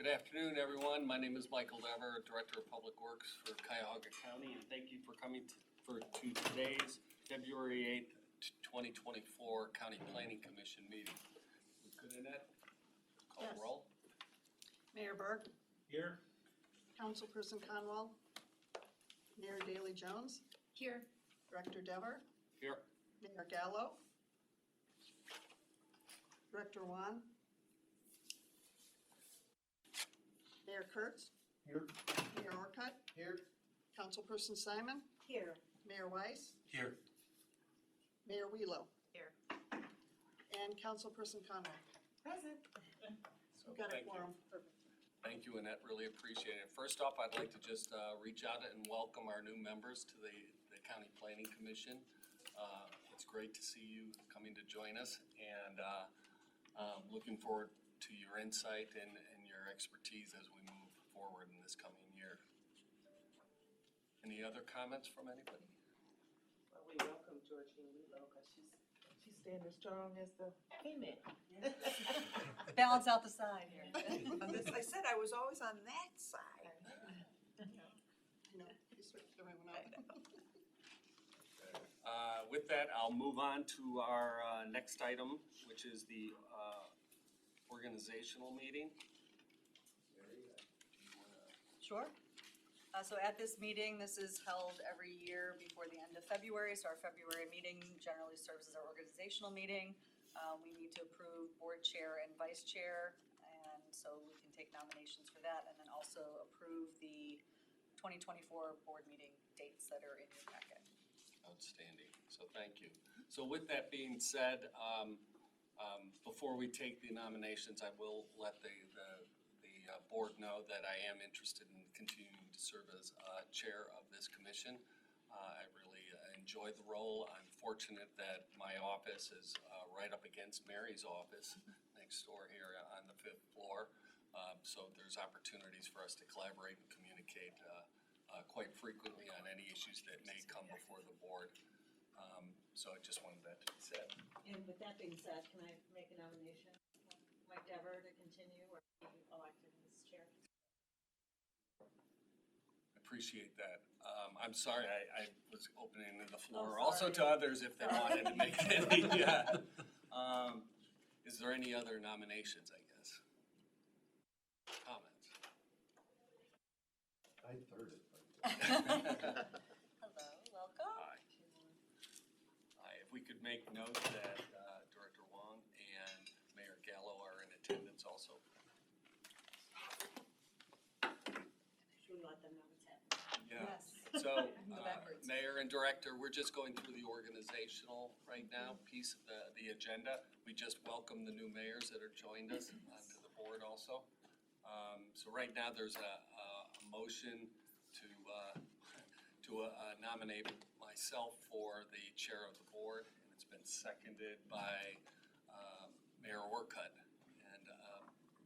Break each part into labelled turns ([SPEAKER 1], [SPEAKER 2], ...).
[SPEAKER 1] Good afternoon, everyone. My name is Michael Dever, Director of Public Works for Cuyahoga County, and thank you for coming to today's February 8th, 2024 County Planning Commission meeting. Good, Annette? Call the
[SPEAKER 2] Yes.
[SPEAKER 1] roll.
[SPEAKER 2] Mayor Burke,
[SPEAKER 3] Here.
[SPEAKER 2] Councilperson Conwell, Mayor Daley Jones,
[SPEAKER 4] Here.
[SPEAKER 2] Director Dever,
[SPEAKER 1] Here.
[SPEAKER 2] Mayor Gallo, Director Juan, Mayor Kurtz,
[SPEAKER 3] Here.
[SPEAKER 2] Mayor Orcutt,
[SPEAKER 3] Here.
[SPEAKER 2] Councilperson Simon,
[SPEAKER 4] Here.
[SPEAKER 2] Mayor Weiss,
[SPEAKER 3] Here.
[SPEAKER 2] Mayor Wheelo.
[SPEAKER 4] Here.
[SPEAKER 2] And Councilperson Conwell.
[SPEAKER 4] Present.
[SPEAKER 1] So
[SPEAKER 2] We've got a
[SPEAKER 1] thank you.
[SPEAKER 2] quorum.
[SPEAKER 1] Thank you, Annette. Really appreciate it. First off, I'd like to just reach out and welcome our new members to the County Planning Commission. It's great to see you coming to join us, and looking forward to your insight and your expertise as we move forward in this coming year. Any other comments from anybody?
[SPEAKER 5] Well, we welcome Georgine Wheelo because she's standing strong as the female.
[SPEAKER 4] Balance out the side here.
[SPEAKER 5] I said I was always on that side.
[SPEAKER 2] I know, you switched everyone out.
[SPEAKER 1] With that, I'll move on to our next item, which is the organizational meeting.
[SPEAKER 4] Sure. So at this meeting, this is held every year before the end of February. So our February meeting generally serves as our organizational meeting. We need to approve board chair and vice chair, and so we can take nominations for that, and then also approve the 2024 board meeting dates that are in your packet.
[SPEAKER 1] Outstanding, so thank you. So with that being said, before we take the nominations, I will let the board know that I am interested in continuing to serve as chair of this commission. I really enjoy the role. I'm fortunate that my office is right up against Mary's office next door here on the 5th floor. So there's opportunities for us to collaborate and communicate quite frequently on any issues that may come before the board. So I just wanted that to be said.
[SPEAKER 6] And with that being said, can I make a nomination? Mike Dever to continue or be elected as chair?
[SPEAKER 1] Appreciate that. I'm sorry, I was opening the floor
[SPEAKER 6] Oh,
[SPEAKER 1] also
[SPEAKER 6] sorry.
[SPEAKER 1] to others if they wanted to make any. Is there any other nominations, I guess? Comments?
[SPEAKER 3] I third it.
[SPEAKER 4] Hello, welcome.
[SPEAKER 1] Aye. If we could make note that Director Wong and Mayor Gallo are in attendance also.
[SPEAKER 6] Should we let them know what's happening?
[SPEAKER 1] Yeah.
[SPEAKER 4] Yes.
[SPEAKER 1] So,
[SPEAKER 4] Move backwards.
[SPEAKER 1] Mayor and Director, we're just going through the organizational right now piece of the agenda. We just welcomed the new mayors that are joined us onto the board also. So right now, there's a motion to nominate myself for the chair of the board, and it's been seconded by Mayor Orcutt. And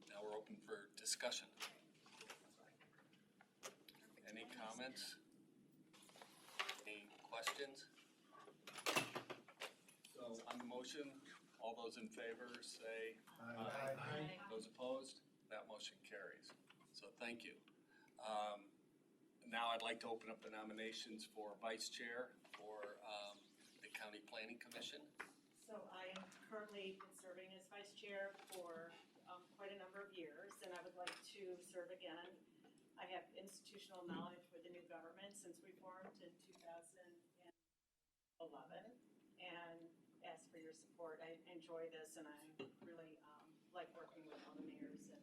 [SPEAKER 1] now we're open for discussion. Any comments? Any questions? So on the motion, all those in favor say
[SPEAKER 3] Aye.
[SPEAKER 1] those opposed. That motion carries. So thank you. Now I'd like to open up the nominations for vice chair for the County Planning Commission.
[SPEAKER 6] So I am currently serving as vice chair for quite a number of years, and I would like to serve again. I have institutional knowledge with the new government since we formed in 2011, and ask for your support. I enjoy this, and I really like working with all the mayors and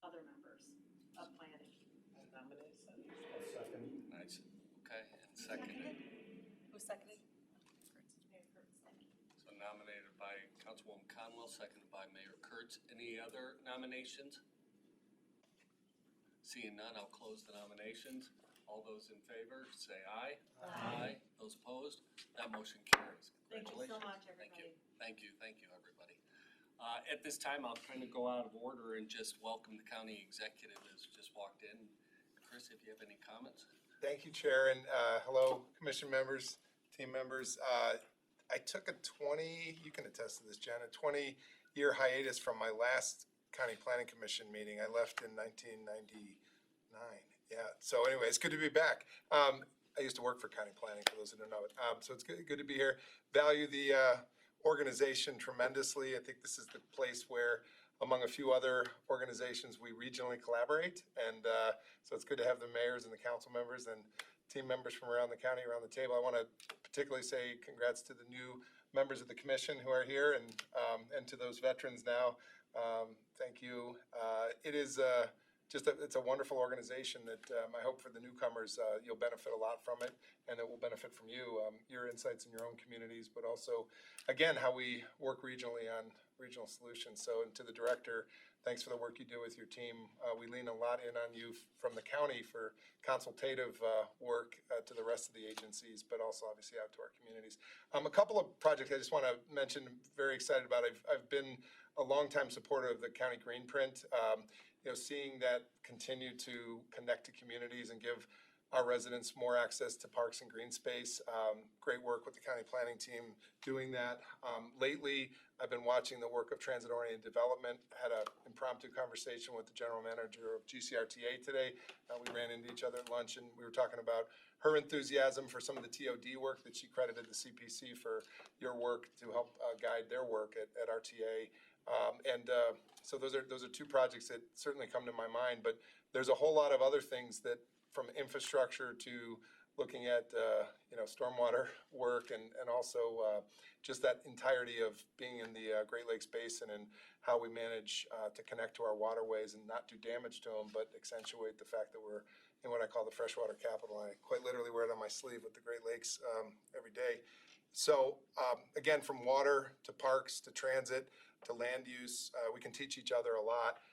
[SPEAKER 6] other members of planning.
[SPEAKER 5] Nomination.
[SPEAKER 3] Second.
[SPEAKER 1] Nice. Okay, and seconded.
[SPEAKER 4] Who seconded?
[SPEAKER 6] Mayor Kurtz, thank you.
[SPEAKER 1] So nominated by Councilwoman Conwell, seconded by Mayor Kurtz. Any other nominations? Seeing none, I'll close the nominations. All those in favor, say aye.
[SPEAKER 6] Aye.
[SPEAKER 1] Those opposed? That motion carries.
[SPEAKER 6] Thank you so
[SPEAKER 1] Congratulations.
[SPEAKER 6] much,
[SPEAKER 1] Thank you.
[SPEAKER 6] everybody.
[SPEAKER 1] Thank you, everybody. At this time, I'll kind of go out of order and just welcome the county executive that's just walked in. Chris, if you have any comments?
[SPEAKER 7] Thank you, Chair, and hello, Commission members, team members. I took a 20, you can attest to this, Jen, a 20-year hiatus from my last County Planning Commission meeting. I left in 1999. Yeah, so anyway, it's good to be back. I used to work for county planning, for those who don't know it. So it's good to be here. Value the organization tremendously. I think this is the place where, among a few other organizations, we regionally collaborate. And so it's good to have the mayors and the council members and team members from around the county around the table. I want to particularly say congrats to the new members of the commission who are here, and to those veterans now. Thank you. It is it's a wonderful organization that I hope for the newcomers, you'll benefit a lot from it, and it will benefit from you, your insights in your own communities, but also, again, how we work regionally on regional solutions. So, and to the director, thanks for the work you do with your team. We lean a lot in on you from the county for consultative work to the rest of the agencies, but also obviously out to our communities. A couple of projects I just want to mention, very excited about. I've been a longtime supporter of the county green print. Seeing that continue to connect to communities and give our residents more access to parks and green space. Great work with the county planning team doing that. Lately, I've been watching the work of transit-oriented development. Had an impromptu conversation with the general manager of GCRTA today. We ran into each other at lunch, and we were talking about her enthusiasm for some of the TOD work that she credited the CPC for your work to help guide their work at RTA. So those are two projects that certainly come to my mind, but there's a whole lot of other things that, from infrastructure to looking at stormwater work, and also just that entirety of being in the Great Lakes Basin and how we manage to connect to our waterways and not do damage to them, but accentuate the fact that we're in what I call the freshwater capital. I quite literally wear it on my sleeve with the Great Lakes every day. So again, from water to parks to transit to land use, we can teach each other a lot.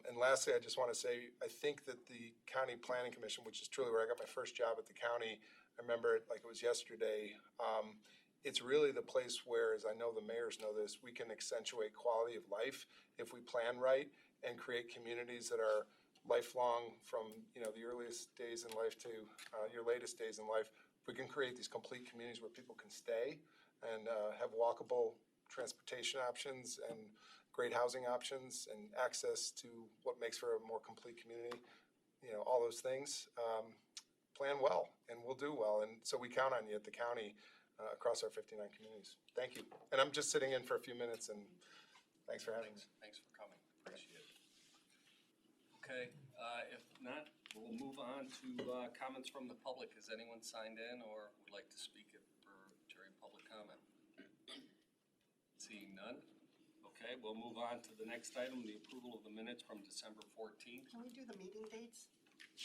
[SPEAKER 7] And lastly, I just want to say, I think that the County Planning Commission, which is truly where I got my first job at the county, I remember it like it was yesterday, it's really the place where, as I know the mayors know this, we can accentuate quality of life if we plan right and create communities that are lifelong, from the earliest days in life to your latest days in life. We can create these complete communities where people can stay and have walkable transportation options and great housing options and access to what makes for a more complete community, all those things. Plan well, and we'll do well. And so we count on you at the county across our 59 communities. Thank you. And I'm just sitting in for a few minutes, and thanks for having me.
[SPEAKER 1] Thanks for coming. Appreciate it. Okay, if not, we'll move on to comments from the public. Has anyone signed in or would like to speak during public comment? Seeing none. Okay, we'll move on to the next item, the approval of the minutes from December 14th.
[SPEAKER 2] Can we do the meeting dates?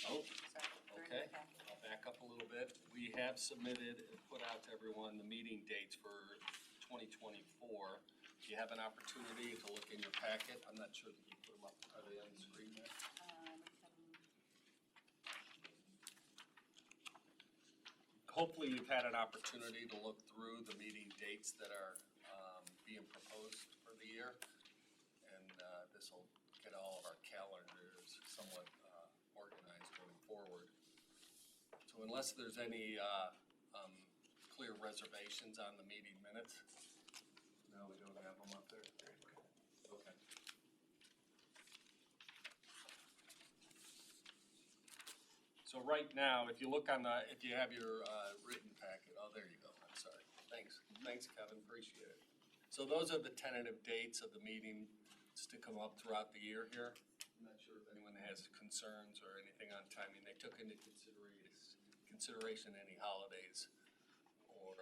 [SPEAKER 1] Oh,
[SPEAKER 4] Sorry,
[SPEAKER 1] okay. I'll back up a little bit. We have submitted and put out to everyone the meeting dates for 2024. If you have an opportunity to look in your packet, I'm not sure that you put them up. Are they on the screen there? Hopefully you've had an opportunity to look through the meeting dates that are being proposed for the year. And this will get all of our calendars somewhat organized going forward. So unless there's any clear reservations on the meeting minutes. No, we don't have them up there. Okay. So right now, if you look on if you have your written packet, oh, there you go, I'm sorry. Thanks, Kevin, appreciate it. So those are the tentative dates of the meetings to come up throughout the year here. I'm not sure if anyone has concerns or anything on timing. They took into consideration any holidays or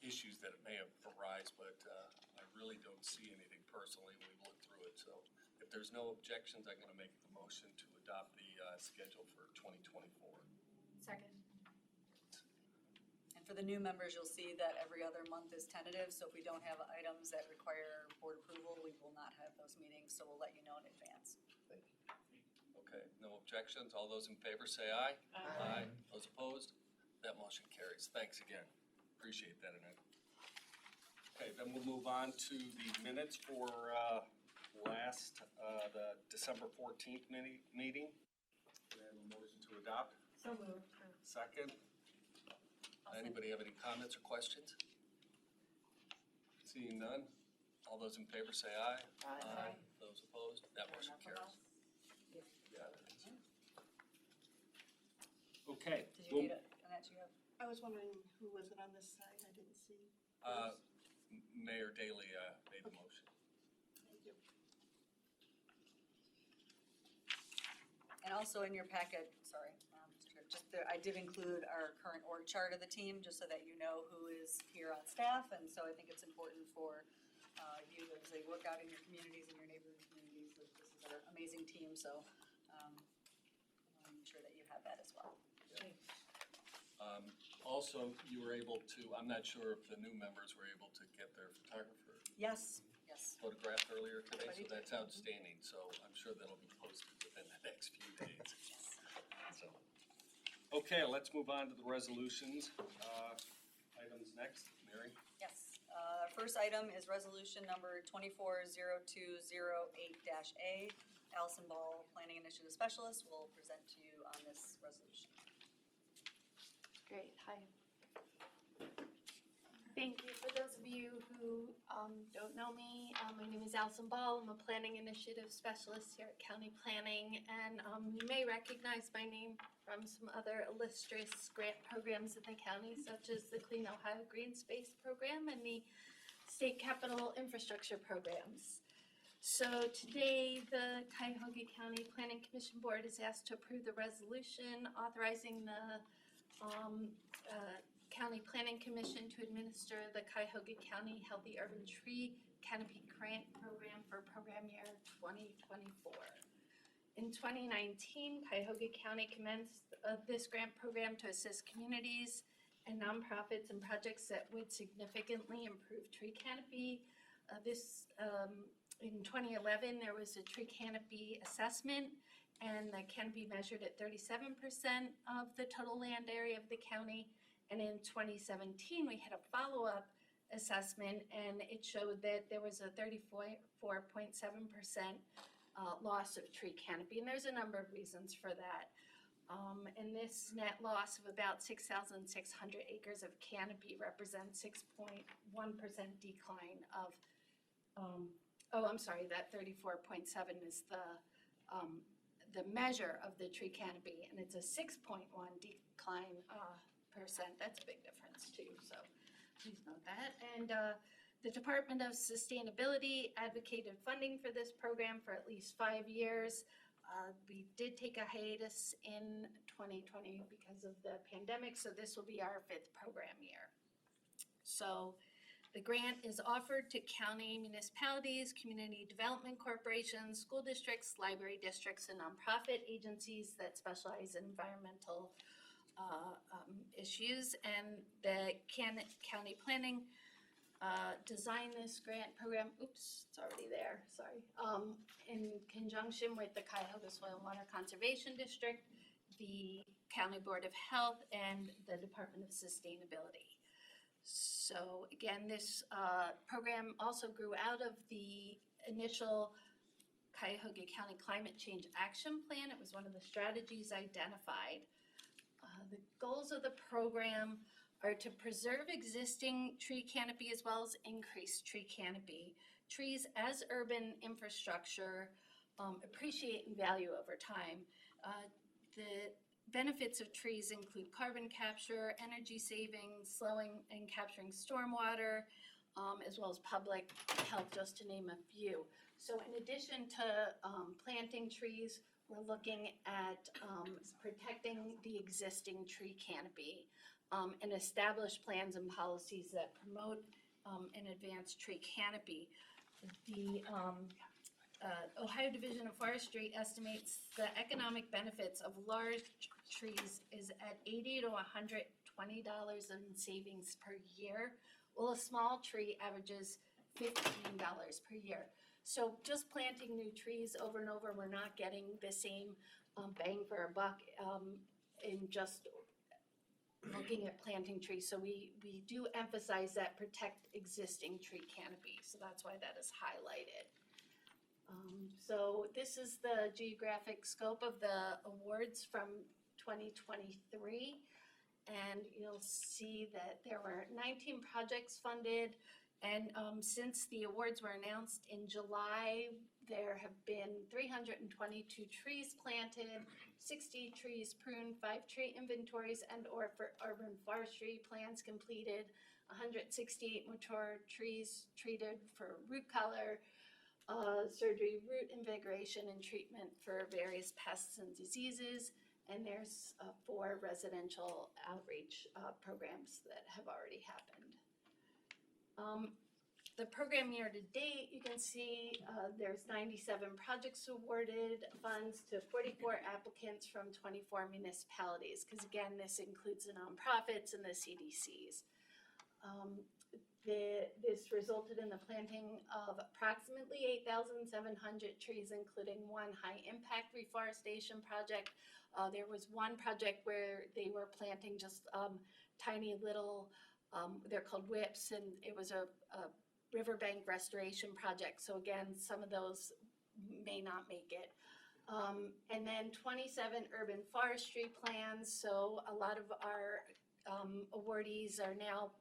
[SPEAKER 1] issues that may have arisen, but I really don't see anything personally when we look through it. So if there's no objections, I'm going to make the motion to adopt the schedule for 2024.
[SPEAKER 6] Second.
[SPEAKER 4] And for the new members, you'll see that every other month is tentative, so if we don't have items that require board approval, we will not have those meetings, so we'll let you know in advance.
[SPEAKER 1] Okay, no objections. All those in favor say aye.
[SPEAKER 6] Aye.
[SPEAKER 1] Those opposed? That motion carries. Thanks again. Appreciate that, Annette. Okay, then we'll move on to the minutes for the December 14th meeting. We have a motion to adopt.
[SPEAKER 6] So moved.
[SPEAKER 1] Second. Anybody have any comments or questions? Seeing none. All those in favor say aye.
[SPEAKER 5] Aye.
[SPEAKER 1] Those opposed, that motion carries. Okay.
[SPEAKER 4] Did you need it? Annette, you have?
[SPEAKER 2] I was wondering who was it on this side? I didn't see.
[SPEAKER 1] Mayor Daley made the motion.
[SPEAKER 2] Thank you.
[SPEAKER 4] And also in your packet, sorry, Mr. Chair, just there, I did include our current org chart of the team, just so that you know who is here on staff. And so I think it's important for you as they work out in your communities and your neighboring communities, that this is our amazing team. So I'll make sure that you have that as well.
[SPEAKER 1] Also, you were able to, I'm not sure if the new members were able to get their photographer
[SPEAKER 4] Yes, yes.
[SPEAKER 1] photographed earlier today, so
[SPEAKER 4] Everybody
[SPEAKER 1] that's outstanding. So I'm sure that'll be posted within the next few days. So, okay, let's move on to the resolutions. Items next, Mary?
[SPEAKER 4] Yes. Our first item is resolution number 240208-A. Allison Ball, Planning Initiative Specialist, will present to you on this resolution.
[SPEAKER 8] Great, hi. Thank you. For those of you who don't know me, my name is Allison Ball. I'm a Planning Initiative Specialist here at County Planning, and you may recognize my name from some other illustrious grant programs in the county, such as the Clean Ohio Green Space Program and the State Capital Infrastructure Programs. So today, the Cuyahoga County Planning Commission Board is asked to approve the resolution authorizing the County Planning Commission to administer the Cuyahoga County Healthy Urban Tree Canopy Grant Program for program year 2024. In 2019, Cuyahoga County commenced this grant program to assist communities and nonprofits and projects that would significantly improve tree canopy. In 2011, there was a tree canopy assessment, and the canopy measured at 37% of the total land area of the county. And in 2017, we had a follow-up assessment, and it showed that there was a 34.7% loss of tree canopy. And there's a number of reasons for that. And this net loss of about 6,600 acres of canopy represents 6.1% decline of, that 34.7 is the measure of the tree canopy, and it's a 6.1 decline percent. That's a big difference too, so please note that. And the Department of Sustainability advocated funding for this program for at least 5 years. We did take a hiatus in 2020 because of the pandemic, so this will be our 5th program year. So the grant is offered to county municipalities, community development corporations, school districts, library districts, and nonprofit agencies that specialize in environmental issues. And the county planning designed this grant program, oops, it's already there, sorry, in conjunction with the Cuyahoga Soil and Water Conservation District, the County Board of Health, and the Department of Sustainability. So again, this program also grew out of the initial Cuyahoga County Climate Change Action Plan. It was one of the strategies identified. The goals of the program are to preserve existing tree canopy as well as increase tree canopy. Trees as urban infrastructure appreciate in value over time. The benefits of trees include carbon capture, energy savings, slowing and capturing stormwater, as well as public health, just to name a few. So in addition to planting trees, we're looking at protecting the existing tree canopy and establish plans and policies that promote and advance tree canopy. The Ohio Division of Forestry estimates the economic benefits of large trees is at $80 to $120 in savings per year, while a small tree averages $15 per year. So just planting new trees over and over, we're not getting the same bang for our buck in just looking at planting trees. So we do emphasize that protect existing tree canopy. So that's why that is highlighted. So this is the geographic scope of the awards from 2023. And you'll see that there were 19 projects funded And since the awards were announced in July, there have been 322 trees planted, 60 trees pruned, 5 tree inventories and/or for urban forestry plans completed, 168 mature trees treated for root color, surgery, root invigoration, and treatment for various pests and diseases. And there's 4 residential outreach programs that have already happened. The program year to date, you can see there's 97 projects awarded, funds to 44 applicants from 24 municipalities, because again, this includes the nonprofits and the CDCs. This resulted in the planting of approximately 8,700 trees, including 1 high-impact reforestation project. There was one project where they were planting just tiny little, they're called whips, and it was a riverbank restoration project. So again, some of those may not make it. And then 27 urban forestry plans. So a lot of our awardees are now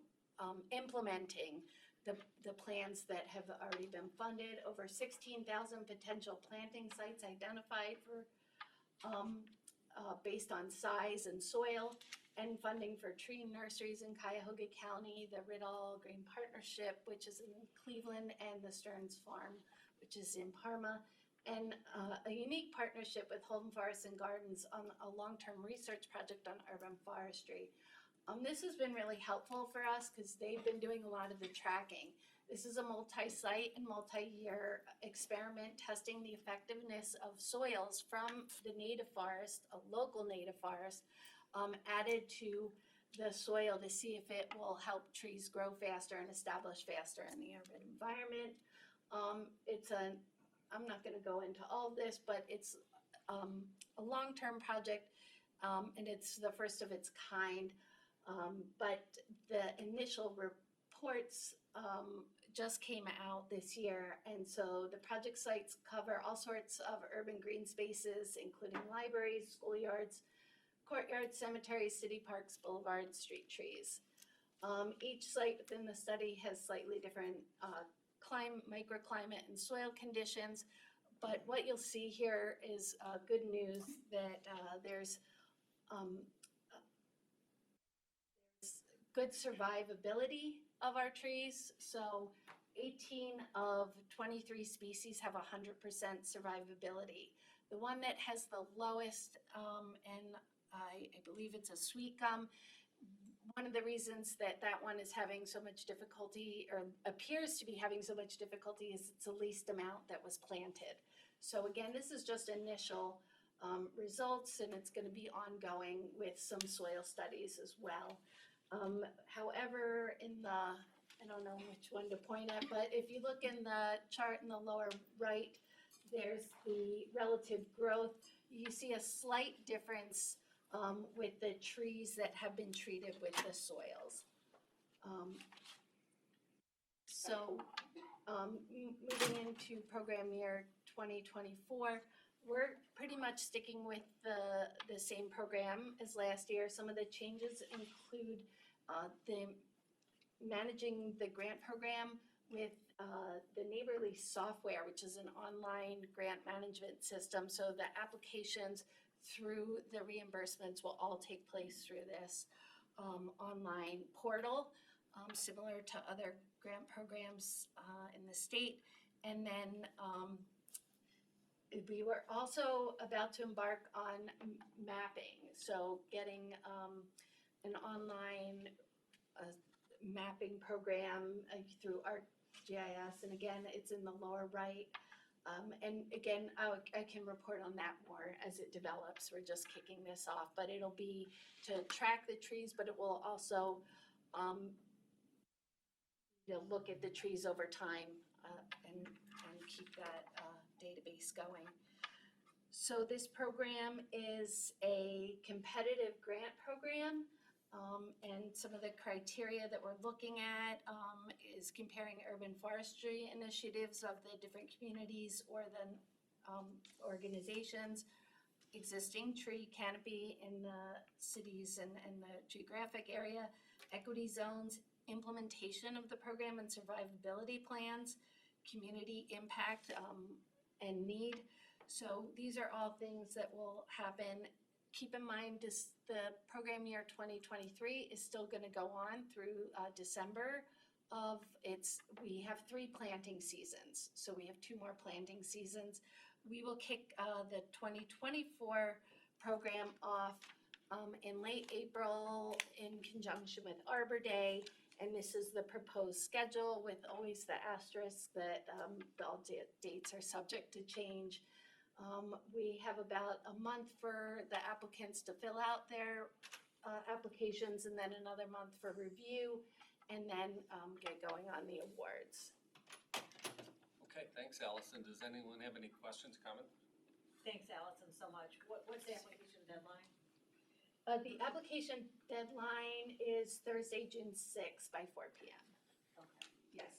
[SPEAKER 8] implementing the plans that have already been funded. Over 16,000 potential planting sites identified for based on size and soil, and funding for tree nurseries in Cuyahoga County, the Riddle Green Partnership, which is in Cleveland, and the Stearns Farm, which is in Parma, and a unique partnership with Holden Forests and Gardens on a long-term research project on urban forestry. This has been really helpful for us because they've been doing a lot of the tracking. This is a multi-site and multi-year experiment testing the effectiveness of soils from the native forest, a local native forest, added to the soil to see if it will help trees grow faster and establish faster in the urban environment. I'm not going to go into all of this, but it's a long-term project, and it's the first of its kind. But the initial reports just came out this year, and so the project sites cover all sorts of urban green spaces, including libraries, schoolyards, courtyards, cemeteries, city parks, boulevards, street trees. Each site within the study has slightly different microclimate and soil conditions, but what you'll see here is good news that there's good survivability of our trees. So 18 of 23 species have 100% survivability. The one that has the lowest, and I believe it's a sweet gum, one of the reasons that one is having so much difficulty, or appears to be having so much difficulty, is it's the least amount that was planted. So again, this is just initial results, and it's going to be ongoing with some soil studies as well. However, in the, I don't know which one to point at, but if you look in the chart in the lower right, there's the relative growth. You see a slight difference with the trees that have been treated with the soils. Moving into program year 2024, we're pretty much sticking with the same program as last year. Some of the changes include the managing the grant program with the Neighborly software, which is an online grant management system. So the applications through the reimbursements will all take place through this online portal, similar to other grant programs in the state. And then we were also about to embark on mapping, so getting an online mapping program through ArcGIS, and again, it's in the lower right. And again, I can report on that more as it develops. We're just kicking this off, but it'll be to track the trees, but it will also look at the trees over time and keep that database going. So this program is a competitive grant program, and some of the criteria that we're looking at is comparing urban forestry initiatives of the different communities or the organizations, existing tree canopy in the cities and the geographic area, equity zones, implementation of the program and survivability plans, community impact, and need. So these are all things that will happen. Keep in mind, the program year 2023 is still gonna go on through December of we have 3 planting seasons, so we have 2 more planting seasons. We will kick the 2024 program off in late April in conjunction with Arbor Day, and this is the proposed schedule with always the asterisk that all dates are subject to change. We have about a month for the applicants to fill out their applications, and then another month for review, and then get going on the awards.
[SPEAKER 1] Okay, thanks, Allison. Does anyone have any questions, comments?
[SPEAKER 6] Thanks, Allison, so much. What's the application deadline?
[SPEAKER 8] The application deadline is Thursday, June 6th by 4 p.m.
[SPEAKER 6] Okay.
[SPEAKER 8] Yes.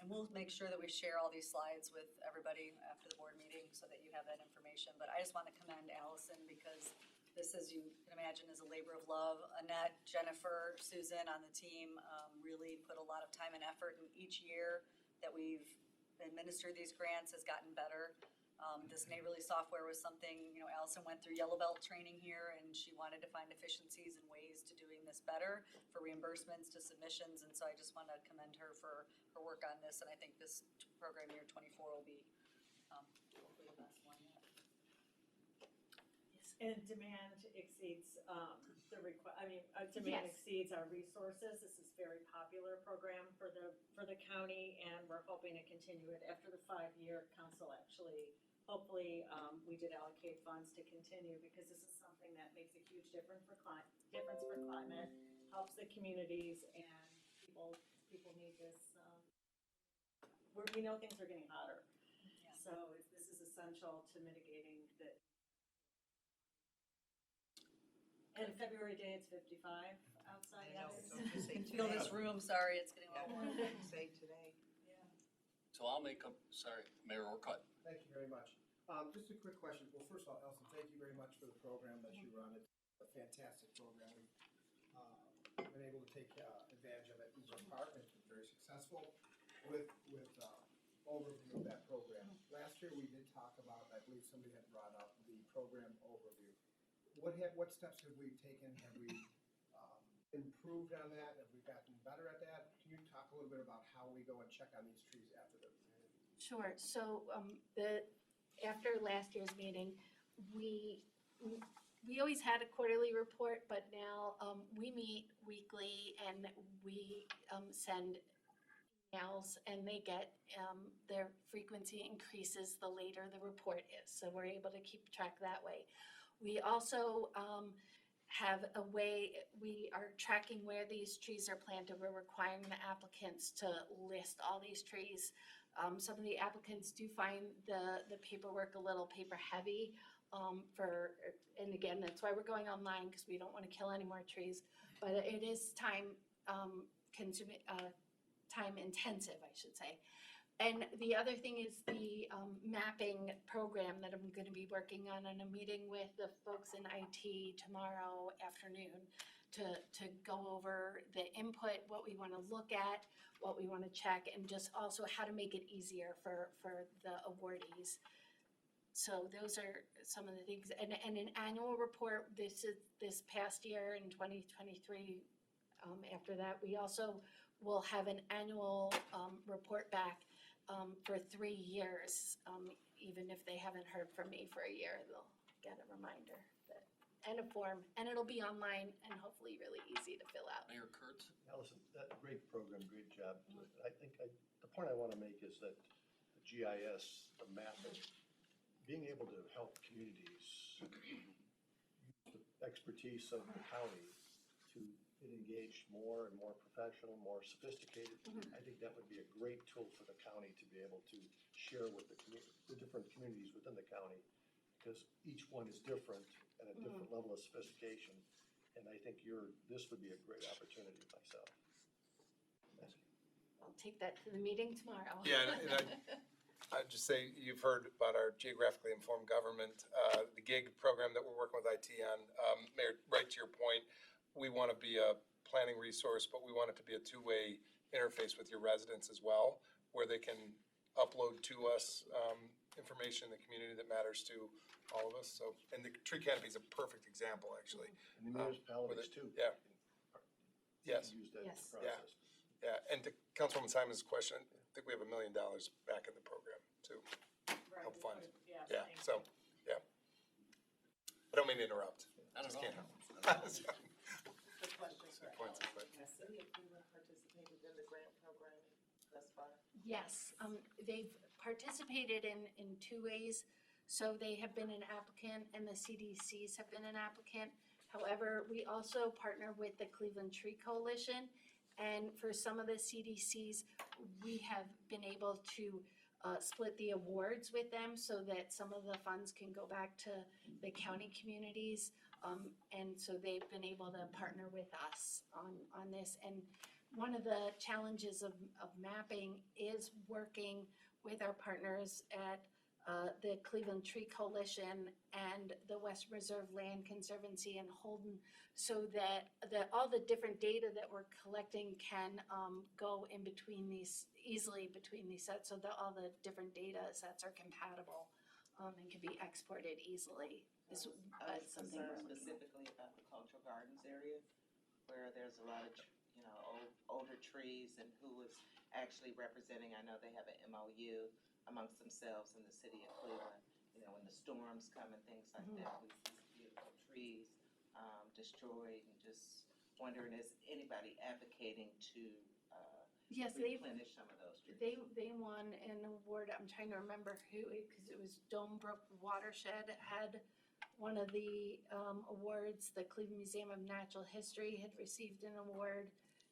[SPEAKER 4] And we'll make sure that we share all these slides with everybody after the board meeting so that you have that information. But I just want to commend Allison because this, as you can imagine, is a labor of love. Annette, Jennifer, Susan on the team really put a lot of time and effort, and each year that we've administered these grants has gotten better. This Neighborly software was something, Allison went through Yellow Belt training here, and she wanted to find efficiencies and ways to doing this better for reimbursements to submissions, and so I just want to commend her for her work on this, and I think this program year 24 will be hopefully the best one yet.
[SPEAKER 6] And demand exceeds demand
[SPEAKER 8] Yes.
[SPEAKER 6] exceeds our resources. This is a very popular program for the county, and we're hoping to continue it after the 5-year. Council actually, hopefully, we did allocate funds to continue because this is something that makes a huge difference for climate, helps the communities, and people need this. We know things are getting hotter,
[SPEAKER 4] Yeah.
[SPEAKER 6] so this is essential to mitigating the. And February day, it's 55 outside.
[SPEAKER 2] I know,
[SPEAKER 6] Yes.
[SPEAKER 2] don't you say
[SPEAKER 4] Feel
[SPEAKER 2] today.
[SPEAKER 4] this room, sorry, it's getting a little warm.
[SPEAKER 2] Say today.
[SPEAKER 1] So I'll make Mayor Orcutt.
[SPEAKER 3] Thank you very much. Just a quick question. Well, first of all, Elson, thank you very much for the program that you run. It's a fantastic program. We've been able to take advantage of it in our park, and it's been very successful with overview of that program. Last year, we did talk about, I believe somebody had brought up the program overview. What steps have we taken? Have we improved on that? Have we gotten better at that? Can you talk a little bit about how we go and check on these trees after they're planted?
[SPEAKER 8] Sure. So after last year's meeting, we always had a quarterly report, but now we meet weekly and we send emails, and they get their frequency increases the later the report is. So we're able to keep track that way. We also have a way, we are tracking where these trees are planted. We're requiring the applicants to list all these trees. Some of the applicants do find the paperwork a little paper heavy and again, that's why we're going online, because we don't want to kill any more trees. But it is time intensive, I should say. And the other thing is the mapping program that I'm going to be working on, and I'm meeting with the folks in IT tomorrow afternoon to go over the input, what we want to look at, what we want to check, and just also how to make it easier for the awardees. So those are some of the things, and an annual report. This past year in 2023. After that, we also will have an annual report back. For 3 years, even if they haven't heard from me for a year, they'll get a reminder and a form, and it'll be online and hopefully really easy to fill out.
[SPEAKER 1] Mayor Kurtz?
[SPEAKER 9] Allison, that great program, great job. I think the point I want to make is that the GIS, the mapping, being able to help communities use the expertise of the county to get engaged more and more professional, more sophisticated. I think that would be a great tool for the county to be able to share with the different communities within the county, because each one is different at a different level of sophistication. And I think this would be a great opportunity myself. Thank you.
[SPEAKER 8] I'll take that to the meeting tomorrow.
[SPEAKER 7] Yeah, and I'd just say, you've heard about our geographically informed government, the GIG program that we're working with IT on. Mayor, right to your point, we want to be a planning resource, but we want it to be a two-way interface with your residents as well, where they can upload to us information in the community that matters to all of us. So, and the tree canopy is a perfect example, actually.
[SPEAKER 9] And the municipalities
[SPEAKER 7] with it,
[SPEAKER 9] too.
[SPEAKER 7] yeah. Yes.
[SPEAKER 9] Use that
[SPEAKER 8] Yes.
[SPEAKER 9] process.
[SPEAKER 7] Yeah, and to Councilwoman Simon's question, I think we have $1 million back in the program too.
[SPEAKER 6] Right,
[SPEAKER 7] Help
[SPEAKER 6] we
[SPEAKER 7] fund.
[SPEAKER 6] put it-
[SPEAKER 7] Yeah,
[SPEAKER 6] thank
[SPEAKER 7] so, yeah. I don't mean to interrupt.
[SPEAKER 1] I don't
[SPEAKER 7] Just can't
[SPEAKER 1] know.
[SPEAKER 7] help.
[SPEAKER 5] Good question,
[SPEAKER 7] Good points, but-
[SPEAKER 5] Has City of Cleveland participated in the grant program thus far?
[SPEAKER 8] Yes, they've participated in two ways. So they have been an applicant and the CDCs have been an applicant. However, we also partner with the Cleveland Tree Coalition. And for some of the CDCs, we have been able to split the awards with them so that some of the funds can go back to the county communities. And so they've been able to partner with us on this. And one of the challenges of mapping is working with our partners at the Cleveland Tree Coalition and the Western Reserve Land Conservancy and Holden, so that all the different data that we're collecting can go in between these, easily between these sets, so that all the different data sets are compatible and can be exported easily. Is
[SPEAKER 5] I was
[SPEAKER 8] something we're
[SPEAKER 5] concerned
[SPEAKER 8] looking at.
[SPEAKER 5] specifically about the cultural gardens area, where there's a lot of, older trees, and who is actually representing. I know they have an MOU amongst themselves in the city of Cleveland. When the storms come and things like that, we see beautiful trees destroyed, and just wondering, is anybody advocating to
[SPEAKER 8] Yes, they've
[SPEAKER 5] replenish some of those trees?
[SPEAKER 8] They won an award. I'm trying to remember who, because it was Domebrook Watershed had one of the awards. The Cleveland Museum of Natural History had received an award.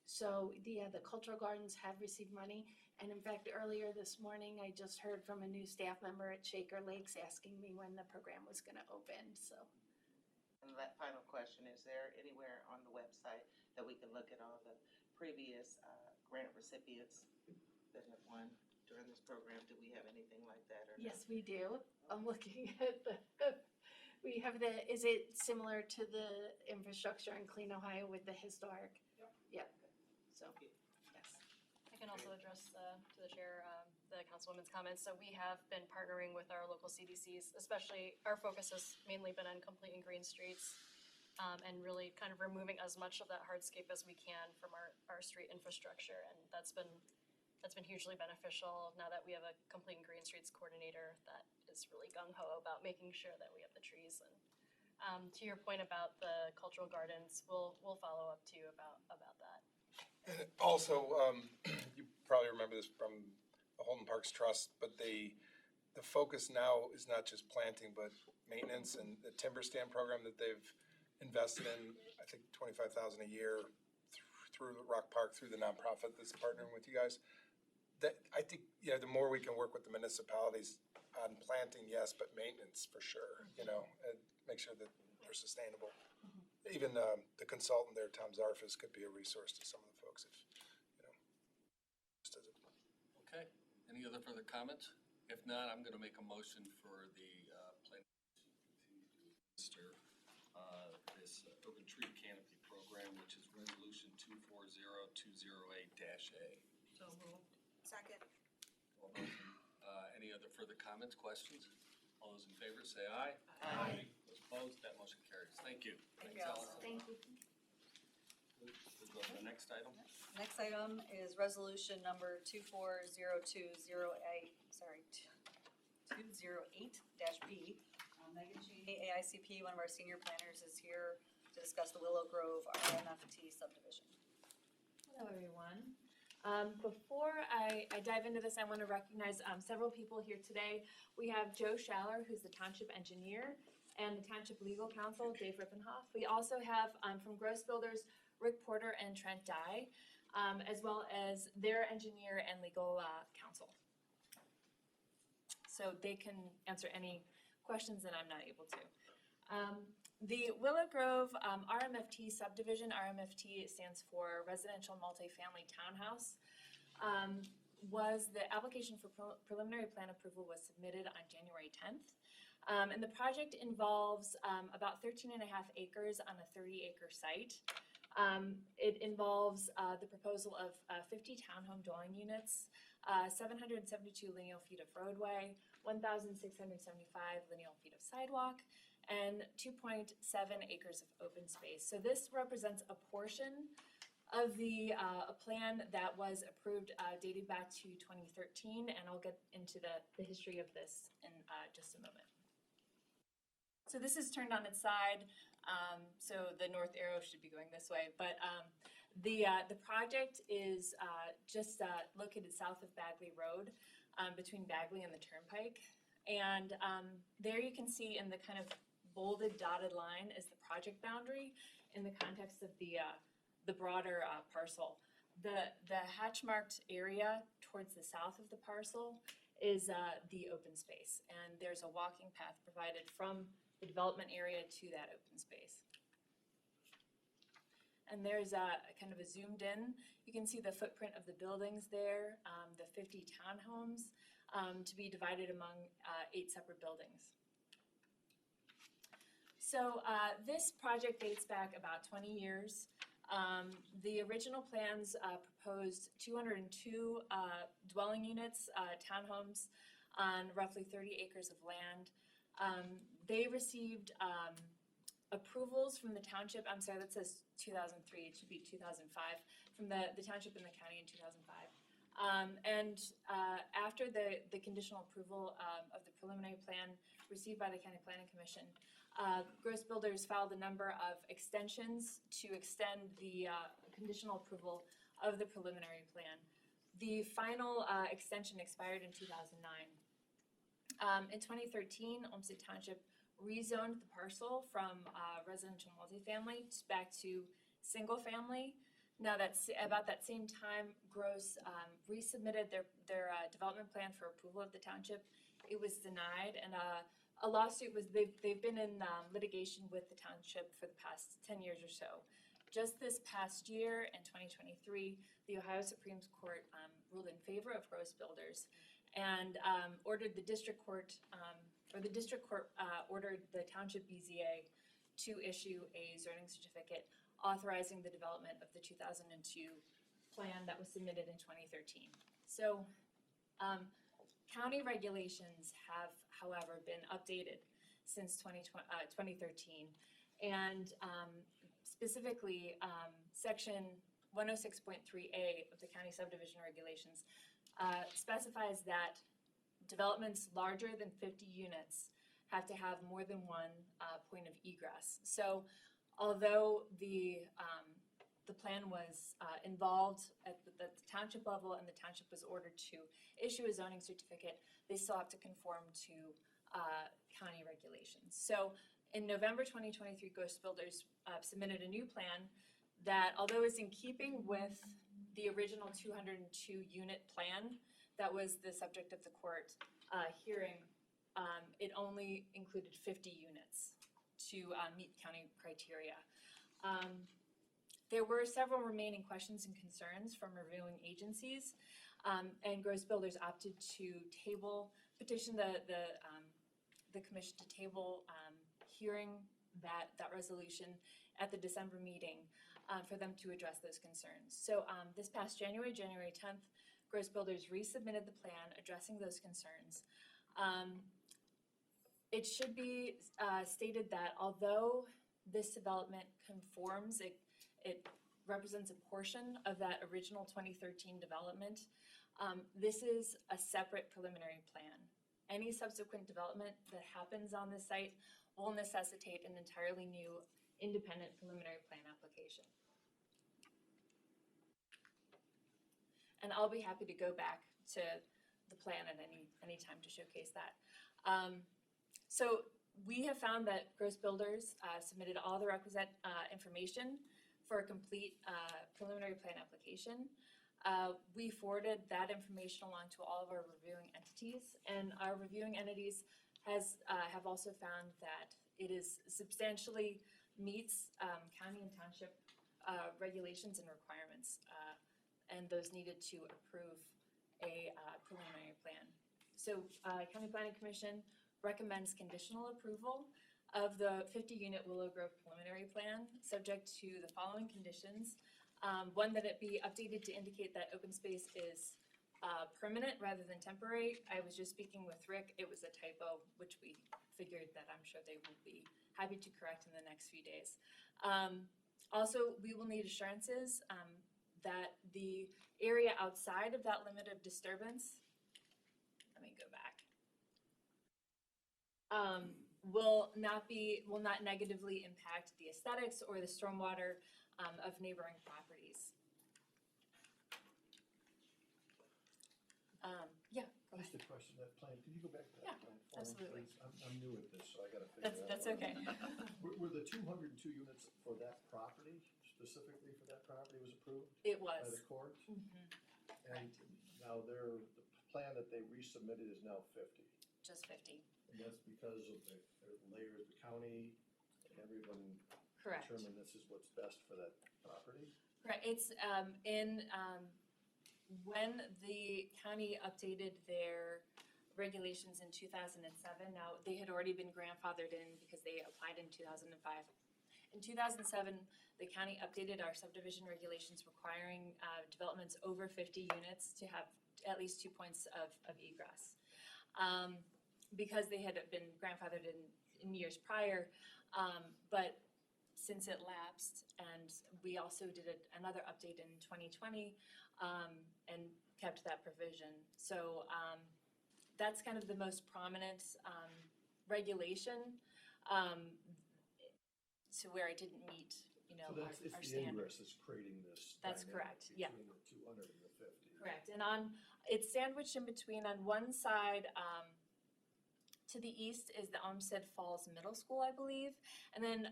[SPEAKER 8] So the cultural gardens have received money. And in fact, earlier this morning, I just heard from a new staff member at Shaker Lakes asking me when the program was going to open. So.
[SPEAKER 5] And that final question, is there anywhere on the website that we can look at all the previous grant recipients that have won during this program? Do we have anything like that? Or no?
[SPEAKER 8] Yes, we do. I'm looking at we have is it similar to the infrastructure in Clean Ohio with the historic? Yep. So, yes.
[SPEAKER 10] I can also address to the chair, the councilwoman's comments. So we have been partnering with our local CDCs, especially our focus has mainly been on completing green streets and really kind of removing as much of that hardscape as we can from our street infrastructure. And that's been hugely beneficial now that we have a completing green streets coordinator that is really gung-ho about making sure that we have the trees. And to your point about the cultural gardens, we'll follow up too about that.
[SPEAKER 7] And also, you probably remember this from the Holden Parks Trust, but the focus now is not just planting, but maintenance, and the timber stand program that they've invested in, I think $25,000 a year through Rock Park, through the nonprofit that's partnering with you guys. That I think, the more we can work with the municipalities on planting, yes, but maintenance for sure, and make sure that they're sustainable. Even the consultant there, Tom Zarfis, could be a resource to some of the folks if, just as a.
[SPEAKER 1] Okay, any other further comments? If not, I'm gonna make a motion for the planning to administer this urban tree canopy program, which is resolution 240208-A.
[SPEAKER 2] So moved. Second.
[SPEAKER 1] All those, any other further comments, questions? All those in favor say aye.
[SPEAKER 2] Aye.
[SPEAKER 1] Those opposed, that motion carries. Thank you.
[SPEAKER 4] Thank
[SPEAKER 1] Thanks,
[SPEAKER 4] you,
[SPEAKER 1] Allison.
[SPEAKER 8] Thank you.
[SPEAKER 1] We'll go to the next item.
[SPEAKER 4] Next item is resolution number 240208, 208-B. Megan Cheney, AICP, one of our senior planners, is here to discuss the Willow Grove RMFT subdivision.
[SPEAKER 11] Hello, everyone. Before I dive into this, I want to recognize several people here today. We have Joe Schaller, who's the township engineer, and the township legal counsel, Dave Rippenhoff. We also have from Gross Builders, Rick Porter and Trent Dye, as well as their engineer and legal counsel. So they can answer any questions that I'm not able to. The Willow Grove RMFT subdivision, RMFT stands for Residential Multifamily Townhouse, was the application for preliminary plan approval was submitted on January 10th. And the project involves about 13.5 acres on a 30-acre site. It involves the proposal of 50 townhome dwelling units, 772 lineal feet of roadway, 1,675 lineal feet of sidewalk, and 2.7 acres of open space. So this represents a portion of the a plan that was approved dating back to 2013, and I'll get into the history of this in just a moment. So this is turned on its side, so the north arrow should be going this way, but the project is just located south of Bagley Road, between Bagley and the Turnpike, and there you can see in the kind of bolded dotted line is the project boundary in the context of the broader parcel. The hatch marked area towards the south of the parcel is the open space, and there's a walking path provided from the development area to that open space. And there's a kind of a zoomed in. You can see the footprint of the buildings there, the 50 townhomes to be divided among 8 separate buildings. So this project dates back about 20 years. The original plans proposed 202 dwelling units, townhomes, on roughly 30 acres of land. They received approvals from the township, I'm sorry, that says 2003, it should be 2005, from the township and the county in 2005. After the conditional approval of the preliminary plan received by the County Planning Commission, Gross Builders filed a number of extensions to extend the conditional approval of the preliminary plan. The final extension expired in 2009. In 2013, Olmsted Township rezoned the parcel from residential multifamily back to single family. Now that's about that same time, Gross resubmitted their development plan for approval of the township. It was denied, and a lawsuit was, they've been in litigation with the township for the past 10 years or so. Just this past year, in 2023, the Ohio Supreme Court ruled in favor of Gross Builders and ordered the district court, ordered the township BZA to issue a zoning certificate authorizing the development of the 2002 plan that was submitted in 2013. So county regulations have, however, been updated since 2013, and specifically section 106.3A of the county subdivision regulations specifies that developments larger than 50 units have to have more than one point of egress. So although the plan was involved at the township level and the township was ordered to issue a zoning certificate, they still have to conform to county regulations. So in November 2023, Gross Builders submitted a new plan that, although it's in keeping with the original 202 unit plan that was the subject of the court hearing, it only included 50 units to meet county criteria. There were several remaining questions and concerns from reviewing agencies, and Gross Builders opted to petition the commission to table hearing that resolution at the December meeting for them to address those concerns. So this past January 10th, Gross Builders resubmitted the plan addressing those concerns. It should be stated that although this development conforms, it represents a portion of that original 2013 development. This is a separate preliminary plan. Any subsequent development that happens on this site will necessitate an entirely new independent preliminary plan application. And I'll be happy to go back to the plan at any time to showcase that. So we have found that Gross Builders submitted all the requisite information for a complete preliminary plan application. We forwarded that information along to all of our reviewing entities, and our reviewing entities have also found that it is substantially meets county and township regulations and requirements, and those needed to approve a preliminary plan. So County Planning Commission recommends conditional approval of the 50-unit Willow Grove preliminary plan, subject to the following conditions. One, that it be updated to indicate that open space is permanent rather than temporary. I was just speaking with Rick, it was a typo, which we figured that I'm sure they will be happy to correct in the next few days. Also, we will need assurances that the area outside of that limit of disturbance, let me go back, will not negatively impact the aesthetics or the stormwater of neighboring properties. Yeah, go ahead.
[SPEAKER 9] Just a question, that plan, can you go back to that plan for me,
[SPEAKER 11] absolutely.
[SPEAKER 9] please? I'm new at this, so I gotta figure it out.
[SPEAKER 11] That's okay.
[SPEAKER 9] Were the 202 units for that property, specifically for that property was approved
[SPEAKER 11] It
[SPEAKER 9] by
[SPEAKER 11] was.
[SPEAKER 9] the court?
[SPEAKER 11] Mhm.
[SPEAKER 9] And now the plan that they resubmitted is now 50.
[SPEAKER 11] Just 50.
[SPEAKER 9] And that's because of the layers, the county, and everyone
[SPEAKER 11] Correct.
[SPEAKER 9] determined this is what's best for that property?
[SPEAKER 11] Correct. It's when the county updated their regulations in 2007, now they had already been grandfathered in because they applied in 2005. In 2007, the county updated our subdivision regulations requiring developments over 50 units to have at least 2 points of egress. Because they had been grandfathered in years prior, but since it lapsed, and we also did another update in 2020 and kept that provision. So that's kind of the most prominent regulation to where it didn't meet,
[SPEAKER 9] So that's, it's
[SPEAKER 11] our
[SPEAKER 9] the
[SPEAKER 11] standard.
[SPEAKER 9] ingress that's creating this
[SPEAKER 11] That's
[SPEAKER 9] dynamic
[SPEAKER 11] correct, yeah.
[SPEAKER 9] between the 200 and the 50.
[SPEAKER 11] Correct, and it's sandwiched in between. On one side, to the east is the Olmsted Falls Middle School, I believe. And then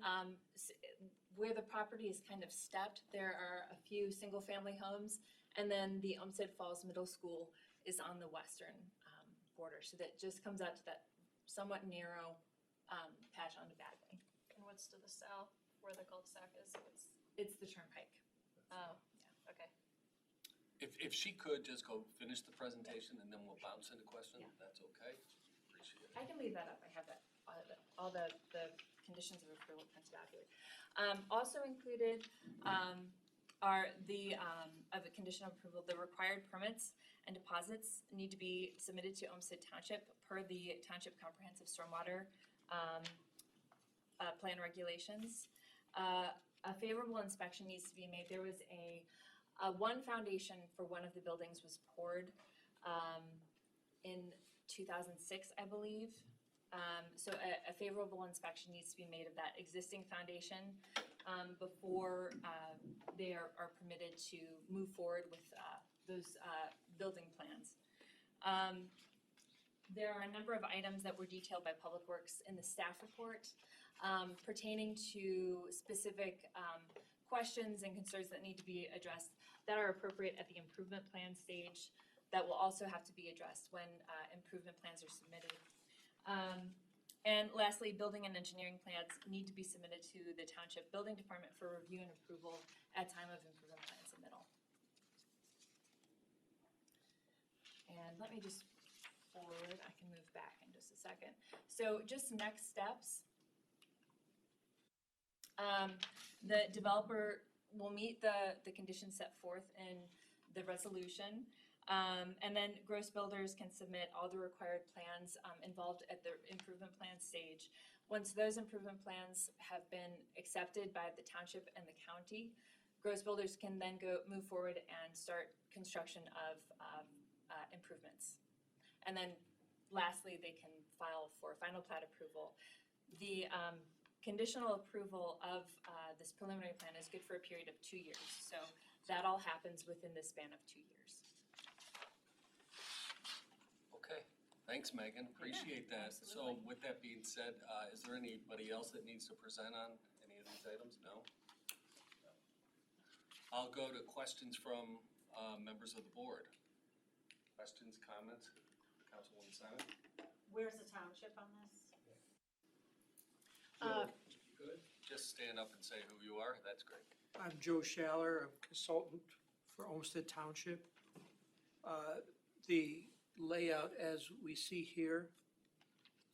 [SPEAKER 11] where the property is kind of stepped, there are a few single-family homes. And then the Olmsted Falls Middle School is on the western border. So that just comes out to that somewhat narrow patch on the Bagley.
[SPEAKER 10] And what's to the south where the cul-de-sac is?
[SPEAKER 11] It's the turnpike.
[SPEAKER 10] Oh, okay.
[SPEAKER 1] If she could just go finish the presentation and then we'll bounce into questions,
[SPEAKER 11] Yeah.
[SPEAKER 1] that's okay? Appreciate it.
[SPEAKER 11] I can leave that up. I have that, all the conditions of approval printed out here. Also included are of a condition of approval, the required permits and deposits need to be submitted to Olmsted Township per the Township Comprehensive Stormwater Plan regulations. A favorable inspection needs to be made. There was one foundation for one of the buildings was poured in 2006, I believe. So a favorable inspection needs to be made of that existing foundation before they are permitted to move forward with those building plans. There are a number of items that were detailed by Public Works in the staff report pertaining to specific questions and concerns that need to be addressed that are appropriate at the improvement plan stage that will also have to be addressed when improvement plans are submitted. And lastly, building and engineering plans need to be submitted to the Township Building Department for review and approval at time of improvement plan submittal. And let me just forward, I can move back in just a second. So just next steps. The developer will meet the conditions set forth in the resolution. And then gross builders can submit all the required plans involved at the improvement plan stage. Once those improvement plans have been accepted by the township and the county, gross builders can then move forward and start construction of improvements. And then lastly, they can file for final plat approval. The conditional approval of this preliminary plan is good for a period of 2 years. So that all happens within the span of 2 years.
[SPEAKER 1] Okay, thanks, Megan, appreciate that. So with that being said, is there anybody else that needs to present on any of these items? No? No. I'll go to questions from members of the board. Questions, comments? Councilwoman Simon?
[SPEAKER 6] Where's the township on this?
[SPEAKER 1] Good, just stand up and say who you are, that's great.
[SPEAKER 12] I'm Joe Schaller, I'm consultant for Olmsted Township. The layout as we see here,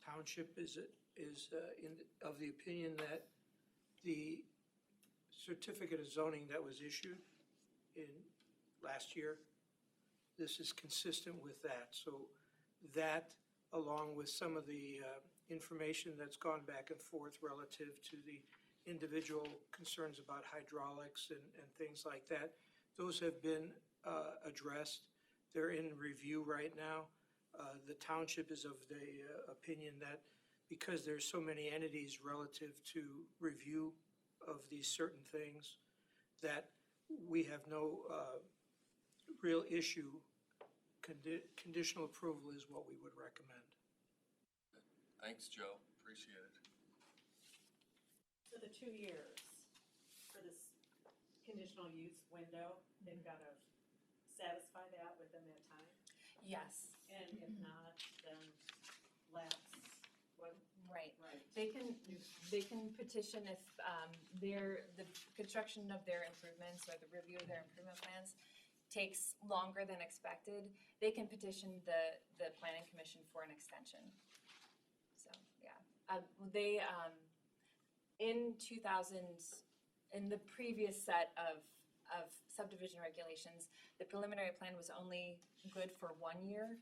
[SPEAKER 12] township is is of the opinion that the certificate of zoning that was issued in last year, this is consistent with that. So that, along with some of the information that's gone back and forth relative to the individual concerns about hydraulics and things like that, those have been addressed. They're in review right now. The township is of the opinion that because there's so many entities relative to review of these certain things, that we have no real issue. Conditional approval is what we would recommend.
[SPEAKER 1] Thanks, Joe, appreciate it.
[SPEAKER 6] For the 2 years, for this conditional use window, they've got to satisfy that within that time?
[SPEAKER 11] Yes,
[SPEAKER 6] And if not, then lapse, what?
[SPEAKER 11] right.
[SPEAKER 6] Right.
[SPEAKER 11] They can petition if the construction of their improvements or the review of their improvement plans takes longer than expected. They can petition the planning commission for an extension. So, yeah. They, in the previous set of subdivision regulations, the preliminary plan was only good for 1 year.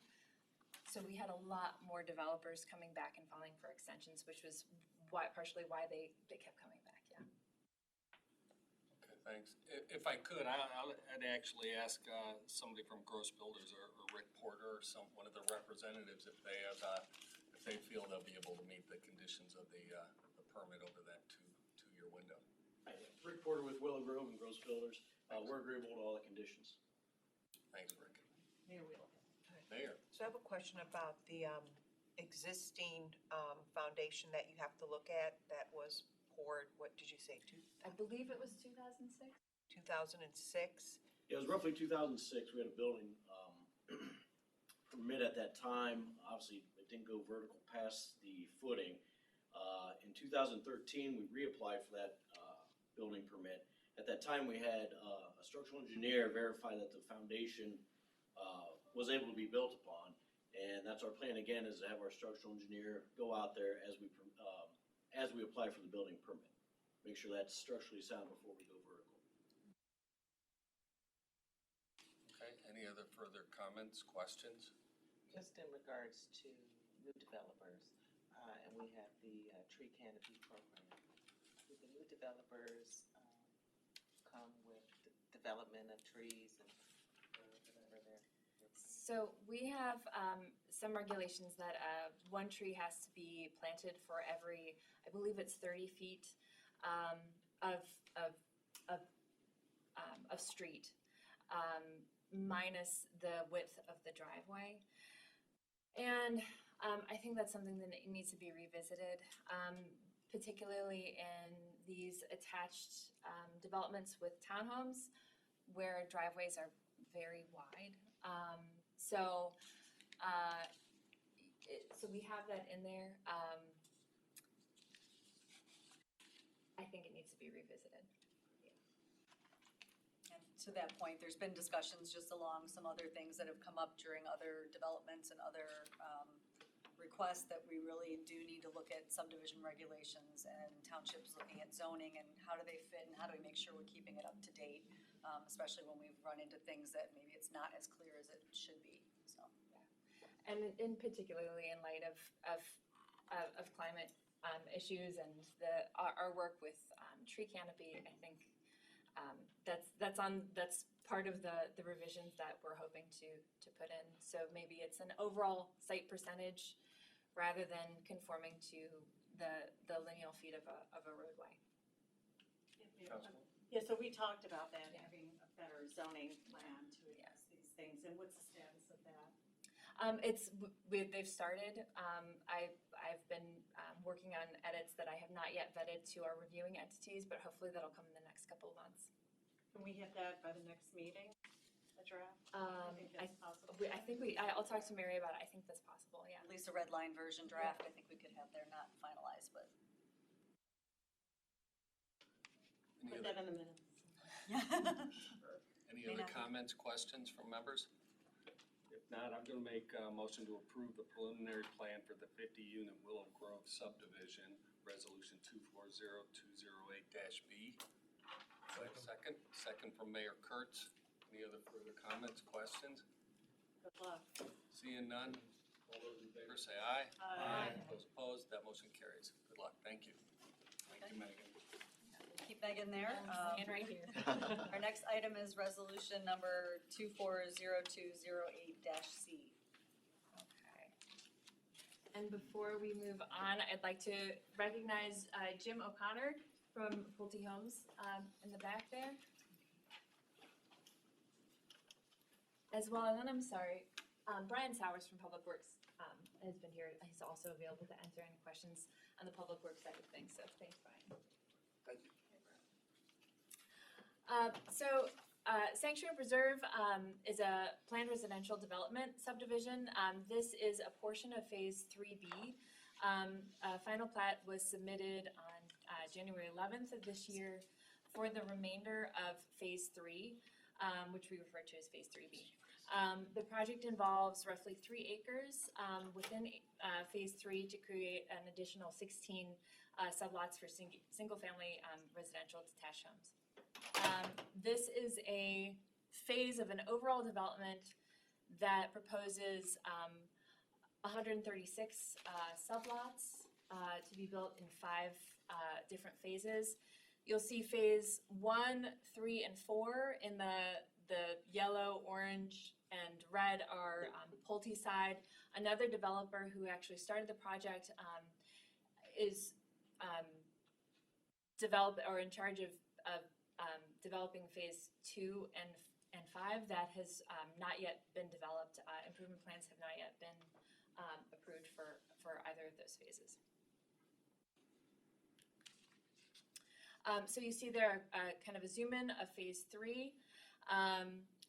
[SPEAKER 11] So we had a lot more developers coming back and filing for extensions, which was partially why they kept coming back, yeah.
[SPEAKER 1] Okay, thanks. If I could, I'd actually ask somebody from Gross Builders or Rick Porter or one of the representatives if they feel they'll be able to meet the conditions of the permit over that two-year window.
[SPEAKER 13] Rick Porter with Willow Grove and Gross Builders. We're agreeable to all the conditions.
[SPEAKER 1] Thanks, Rick.
[SPEAKER 6] Mayor Wheeler.
[SPEAKER 1] Mayor.
[SPEAKER 2] So I have a question about the existing foundation that you have to look at that was poured, what did you say,
[SPEAKER 11] I believe it was 2006?
[SPEAKER 2] 2006?
[SPEAKER 13] It was roughly 2006. We had a building permit at that time. Obviously, it didn't go vertical past the footing. In 2013, we reapplied for that building permit. At that time, we had a structural engineer verify that the foundation was able to be built upon. And that's our plan again, is to have our structural engineer go out there as we apply for the building permit. Make sure that's structurally sound before we go vertical.
[SPEAKER 1] Okay, any other further comments, questions?
[SPEAKER 5] Just in regards to new developers, and we have the tree canopy program. Do the new developers come with development of trees and whatever they're
[SPEAKER 11] So we have some regulations that one tree has to be planted for every, I believe it's 30 feet of street, minus the width of the driveway. And I think that's something that needs to be revisited, particularly in these attached developments with townhomes where driveways are very wide. So we have that in there. I think it needs to be revisited.
[SPEAKER 4] And to that point, there's been discussions just along some other things that have come up during other developments and other requests that we really do need to look at subdivision regulations and townships looking at zoning and how do they fit and how do we make sure we're keeping it up to date, especially when we've run into things that maybe it's not as clear as it should be, so.
[SPEAKER 11] And in particularly in light of climate issues and our work with tree canopy, I think that's part of the revisions that we're hoping to put in. So maybe it's an overall site percentage rather than conforming to the lineal feet of a roadway.
[SPEAKER 6] Yeah, so we talked about that,
[SPEAKER 11] Yeah.
[SPEAKER 6] having a better zoning plan to address these things, and what's the status of that?
[SPEAKER 11] They've started. I've been working on edits that I have not yet vetted to our reviewing entities, but hopefully that'll come in the next couple of months.
[SPEAKER 6] Can we have that by the next meeting, a draft?
[SPEAKER 11] I
[SPEAKER 6] think that's possible.
[SPEAKER 11] I'll talk to Mary about it. I think that's possible, yeah.
[SPEAKER 4] At least a red line version draft, I think we could have there, not finalized, but.
[SPEAKER 6] Put that in the minutes.
[SPEAKER 1] Any other comments, questions from members? not, I'm gonna make a motion to approve the preliminary plan for the 50-unit Willow Grove subdivision, resolution 240208-B. Second from Mayor Kurtz. Any other further comments, questions?
[SPEAKER 6] Good luck.
[SPEAKER 1] Seeing none, all those in favor say aye.
[SPEAKER 6] Aye.
[SPEAKER 1] Those opposed, that motion carries. Good luck, thank you. Thank you, Megan.
[SPEAKER 4] Keep Megan there.
[SPEAKER 8] And right here.
[SPEAKER 4] Our next item is resolution number 240208-C. Okay.
[SPEAKER 11] And before we move on, I'd like to recognize Jim O'Connor from Pulte Homes in the back there. As well, and then I'm sorry, Brian Sowers from Public Works has been here. He's also available to answer any questions on the Public Works side of things, so thanks, Brian.
[SPEAKER 1] Thank you.
[SPEAKER 11] Sanctuary Preserve is a planned residential development subdivision. This is a portion of Phase 3B. A final plat was submitted on January 11th of this year for the remainder of Phase 3, which we refer to as Phase 3B. The project involves roughly 3 acres within Phase 3 to create an additional 16 sublots for single-family residential detached homes. This is a phase of an overall development that proposes 136 sublots to be built in 5 different phases. You'll see phase 1, 3, and 4 in the yellow, orange, and red are Pulte side. Another developer who actually started the project is in charge of developing phase 2 and 5 that has not yet been developed. Improvement plans have not yet been approved for either of those phases. So you see there kind of a zoom in of phase 3.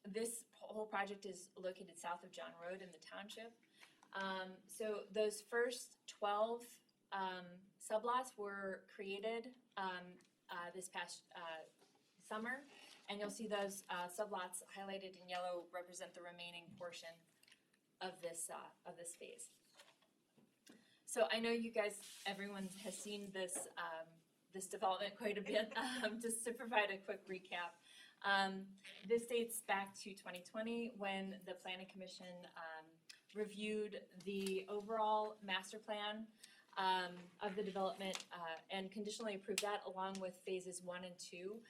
[SPEAKER 11] This whole project is located south of John Road in the township. So those first 12 sublots were created this past summer, and you'll see those sublots highlighted in yellow represent the remaining portion of this phase. So I know you guys, everyone has seen this this development quite a bit. Just to provide a quick recap, this dates back to 2020 when the Planning Commission reviewed the overall master plan of the development and conditionally approved that along with phases 1 and 2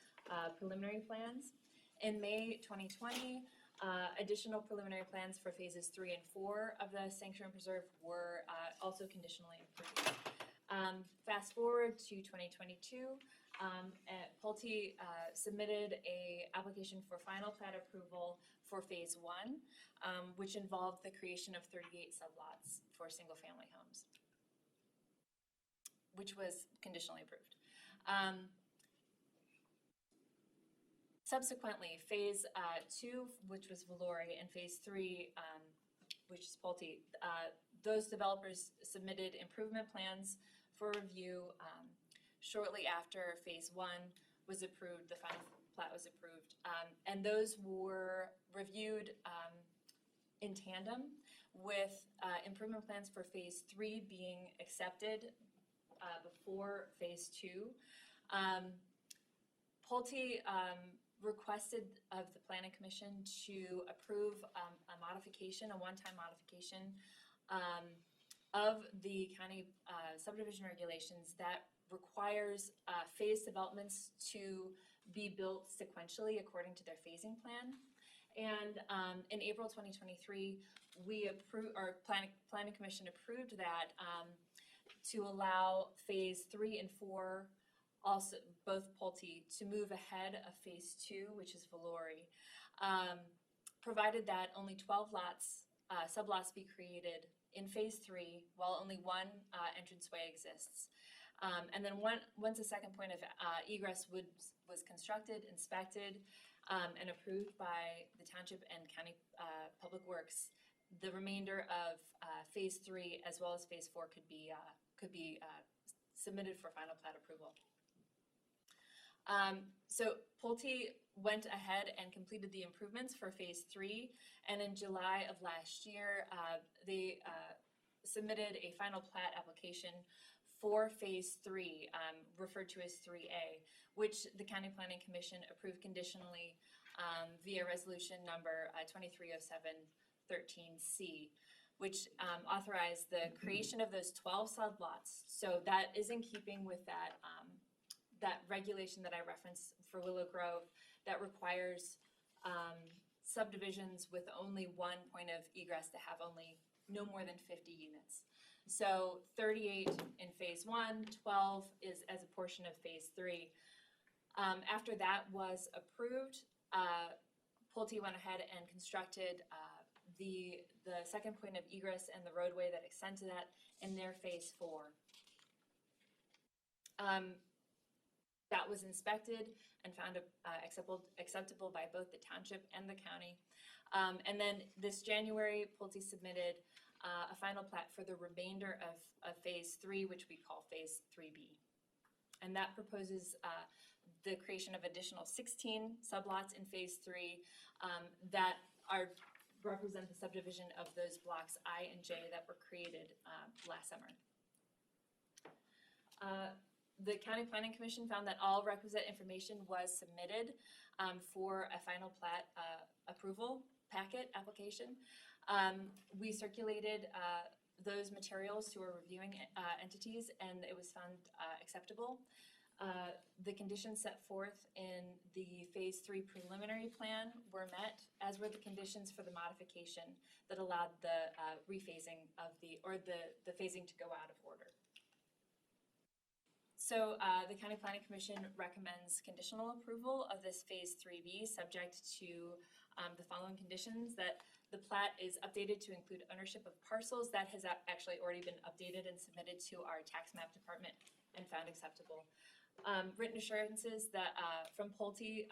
[SPEAKER 11] preliminary plans. In May 2020, additional preliminary plans for phases 3 and 4 of the Sanctuary Preserve were also conditionally approved. Fast forward to 2022, Pulte submitted a application for final plat approval for phase 1, which involved the creation of 38 sublots for single-family homes, which was conditionally approved. Subsequently, phase 2, which was Valori, and phase 3, which is Pulte, those developers submitted improvement plans for review shortly after phase 1 was approved, the final plat was approved. And those were reviewed in tandem with improvement plans for phase 3 being accepted before phase 2. Pulte requested of the Planning Commission to approve a modification, a one-time modification of the county subdivision regulations that requires phase developments to be built sequentially according to their phasing plan. And in April 2023, Planning Commission approved that to allow phase 3 and 4, also both Pulte, to move ahead of phase 2, which is Valori, provided that only 12 sublots be created in phase 3 while only one entranceway exists. And then once a second point of egress was constructed, inspected, and approved by the Township and County Public Works, the remainder of phase 3 as well as phase 4 could be submitted for final plat approval. So Pulte went ahead and completed the improvements for Phase 3, and in July of last year, they submitted a final plat application for Phase 3, referred to as 3A, which the County Planning Commission approved conditionally via resolution number 230713C, which authorized the creation of those 12 sublots. So that is in keeping with that that regulation that I referenced for Willow Grove that requires subdivisions with only one point of egress to have only no more than 50 units. So 38 in Phase 1, 12 is as a portion of Phase 3. After that was approved, Pulte went ahead and constructed the second point of egress and the roadway that extend to that in their Phase 4. That was inspected and found acceptable by both the township and the county. And then this January, Pulte submitted a final plat for the remainder of Phase 3, which we call Phase 3B. And that proposes the creation of additional 16 sublots in Phase 3 that represent the subdivision of those blocks I and J that were created last summer. The County Planning Commission found that all requisite information was submitted for a final plat approval packet application. We circulated those materials to our reviewing entities, and it was found acceptable. The conditions set forth in the Phase 3 preliminary plan were met, as were the conditions for the modification that allowed the rephasing of the phasing to go out of order. So the County Planning Commission recommends conditional approval of this Phase 3B subject to the following conditions: that the plat is updated to include ownership of parcels. That has actually already been updated and submitted to our tax map department and found acceptable. Written assurances that from Pulte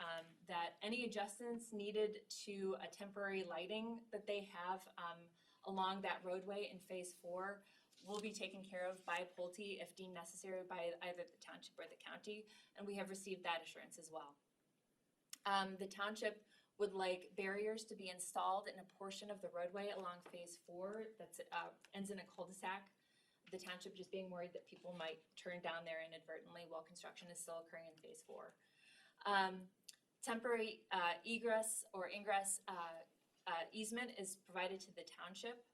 [SPEAKER 11] that any adjustments needed to a temporary lighting that they have along that roadway in Phase 4 will be taken care of by Pulte if deemed necessary by either the township or the county, and we have received that assurance as well. The township would like barriers to be installed in a portion of the roadway along Phase 4 that ends in a cul-de-sac. The township just being worried that people might turn down there inadvertently while construction is still occurring in Phase 4. Temporary egress or ingress easement is provided to the township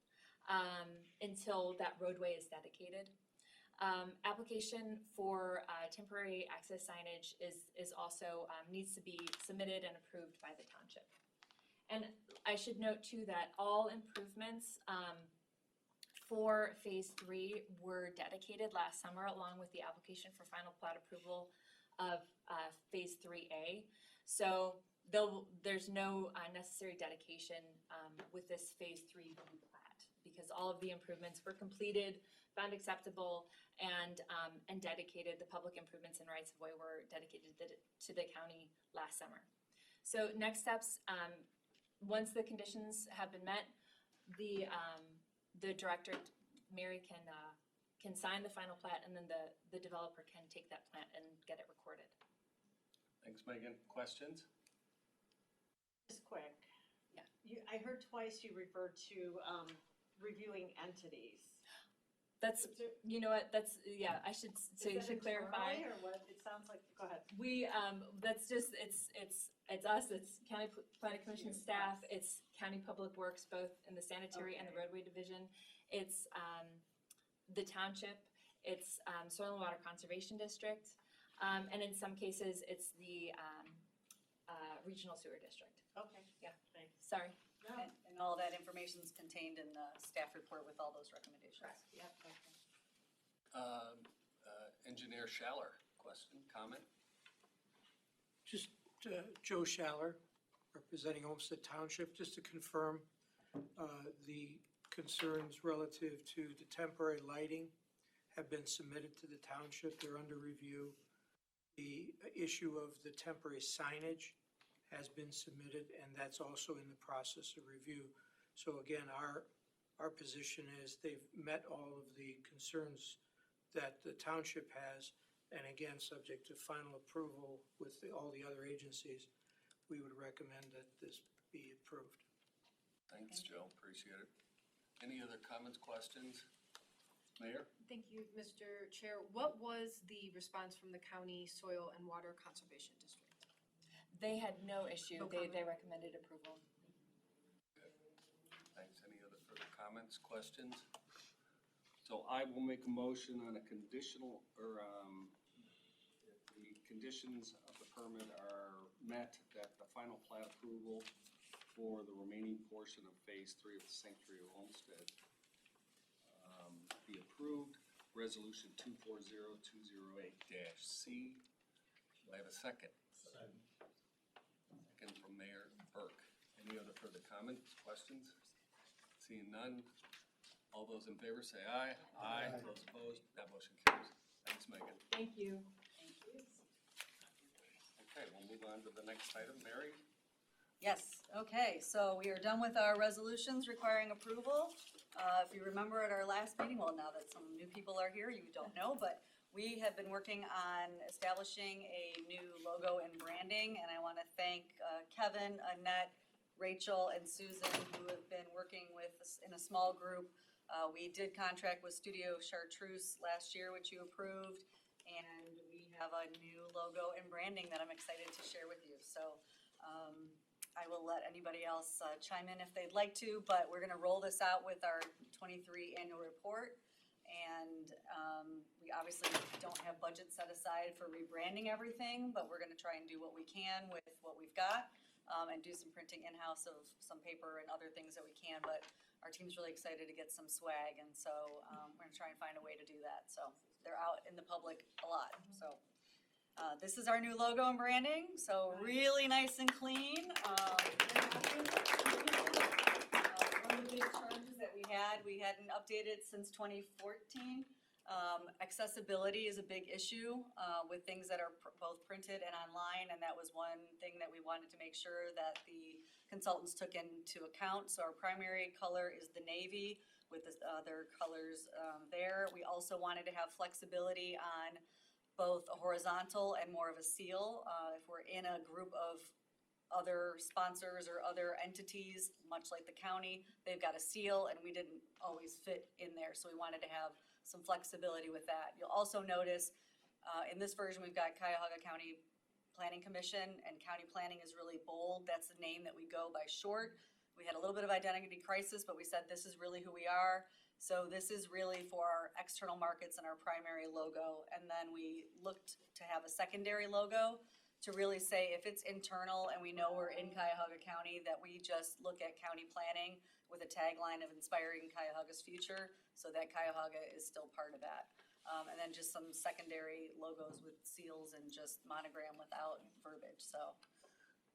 [SPEAKER 11] until that roadway is dedicated. Application for temporary access signage is also needs to be submitted and approved by the township. And I should note too that all improvements for Phase 3 were dedicated last summer along with the application for final plat approval of Phase 3A. So there's no necessary dedication with this Phase 3B plat, because all of the improvements were completed, found acceptable, and dedicated. The public improvements and rights of way were dedicated to the county last summer. So next steps, once the conditions have been met, the director, Mary, can sign the final plat, and then the developer can take that plat and get it recorded.
[SPEAKER 1] Thanks, Megan. Questions?
[SPEAKER 6] Just quick.
[SPEAKER 11] Yeah.
[SPEAKER 6] I heard twice you referred to reviewing entities.
[SPEAKER 11] That's, you know what, that's, yeah, I should, so you should clarify.
[SPEAKER 6] Or what? It sounds like, go ahead.
[SPEAKER 11] We, that's just, it's us, it's County Planning Commission staff, it's County Public Works, both in the sanitary and the roadway division. It's the township, it's Soil and Water Conservation District, and in some cases, it's the Regional Sewer District.
[SPEAKER 6] Okay.
[SPEAKER 11] Yeah.
[SPEAKER 6] Thanks.
[SPEAKER 11] Sorry.
[SPEAKER 6] No.
[SPEAKER 4] And all that information is contained in the staff report with all those recommendations.
[SPEAKER 11] Yep.
[SPEAKER 1] Engineer Schaller, question, comment?
[SPEAKER 12] Just Joe Schaller, representing Olmsted Township, just to confirm the concerns relative to the temporary lighting have been submitted to the township. They're under review. The issue of the temporary signage has been submitted, and that's also in the process of review. So again, our position is they've met all of the concerns that the township has, And again, subject to final approval with all the other agencies, we would recommend that this be approved.
[SPEAKER 1] Thanks, Joe, appreciate it. Any other comments, questions? Mayor?
[SPEAKER 14] Thank you, Mr. Chair. What was the response from the County Soil and Water Conservation District?
[SPEAKER 4] They had no issue.
[SPEAKER 14] No
[SPEAKER 4] They
[SPEAKER 14] comment.
[SPEAKER 4] recommended approval.
[SPEAKER 1] Thanks. Any other further comments, questions? So I will make a motion on a conditional, or, if the conditions of the permit are met, that the final plat approval for the remaining portion of Phase 3 of the Sanctuary Homestead be approved. Resolution 240208-C. Do I have a second? Second from Mayor Burke. Any other further comments, questions? Seeing none, all those in favor say aye. Aye. Those opposed, that motion carries. Thanks, Megan.
[SPEAKER 11] Thank you.
[SPEAKER 4] Thank you.
[SPEAKER 1] Okay, we'll move on to the next item. Mary?
[SPEAKER 4] Yes, okay, so we are done with our resolutions requiring approval. If you remember at our last meeting, well, now that some new people are here, you don't know, but we have been working on establishing a new logo and branding, and I want to thank Kevin, Annette, Rachel, and Susan, who have been working with us in a small group. We did contract with Studio Chartreuse last year, which you approved, and we have a new logo and branding that I'm excited to share with you. So I will let anybody else chime in if they'd like to, but we're gonna roll this out with our 23 annual report. And we obviously don't have budget set aside for rebranding everything, but we're gonna try and do what we can with what we've got, and do some printing in-house of some paper and other things that we can. But our team's really excited to get some swag, and so we're gonna try and find a way to do that. So they're out in the public a lot, so. This is our new logo and branding, so really nice and clean. One of the big challenges that we hadn't updated since 2014. Accessibility is a big issue with things that are both printed and online, and that was one thing that we wanted to make sure that the consultants took into account. So our primary color is the navy with the other colors there. We also wanted to have flexibility on both a horizontal and more of a seal. If we're in a group of other sponsors or other entities, much like the county, they've got a seal and we didn't always fit in there. So we wanted to have some flexibility with that. You'll also notice in this version, we've got Cuyahoga County Planning Commission, and county planning is really bold. That's the name that we go by short. We had a little bit of identity crisis, but we said this is really who we are. So this is really for our external markets and our primary logo. And then we looked to have a secondary logo to really say if it's internal and we know we're in Cuyahoga County, that we just look at county planning with a tagline of inspiring Cuyahoga's future, so that Cuyahoga is still part of that. And then just some secondary logos with seals and just monogram without verbiage. So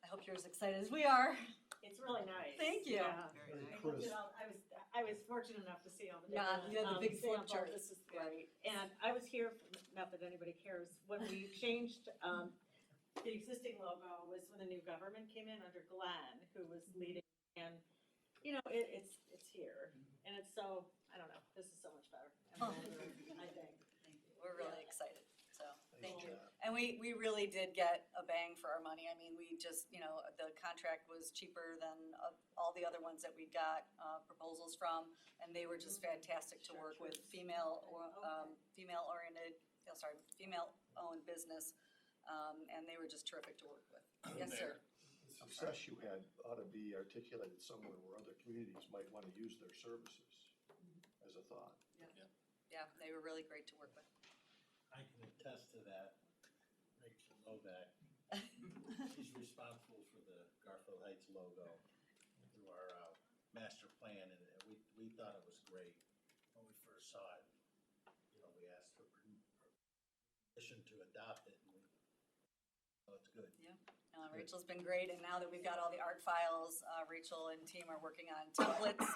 [SPEAKER 4] I hope you're as excited as we are.
[SPEAKER 6] It's really nice.
[SPEAKER 4] Thank you.
[SPEAKER 6] Yeah.
[SPEAKER 9] Very
[SPEAKER 6] I
[SPEAKER 9] crisp.
[SPEAKER 6] looked at all- I was fortunate enough to see all the
[SPEAKER 4] Yeah,
[SPEAKER 6] different,
[SPEAKER 4] you had the big flip
[SPEAKER 6] samples.
[SPEAKER 4] chart.
[SPEAKER 6] This is
[SPEAKER 4] Right.
[SPEAKER 6] And I was here, not that anybody cares, when we changed, the existing logo was when the new government came in under Glenn, who was leading, and, you know, it's here. And it's so, I don't know, this is so much better, I think.
[SPEAKER 4] Thank you. We're really excited, so, thank
[SPEAKER 9] Nice
[SPEAKER 4] you.
[SPEAKER 9] job.
[SPEAKER 4] And we really did get a bang for our money. I mean, we just, you know, the contract was cheaper than all the other ones that we got proposals from, and they were just fantastic to work with, female-owned business, and they were just terrific to work with. Yes, sir.
[SPEAKER 9] The success you had ought to be articulated somewhere where other communities might want to use their services as a thought.
[SPEAKER 4] Yeah, they were really great to work with.
[SPEAKER 15] I can attest to that. Rachel Novak, she's responsible for the Garfield Heights logo through our master plan, and we thought it was great when we first saw it. You know, we asked for permission to adopt it, and so it's good.
[SPEAKER 4] Rachel's been great, and now that we've got all the art files, Rachel and team are working on templates,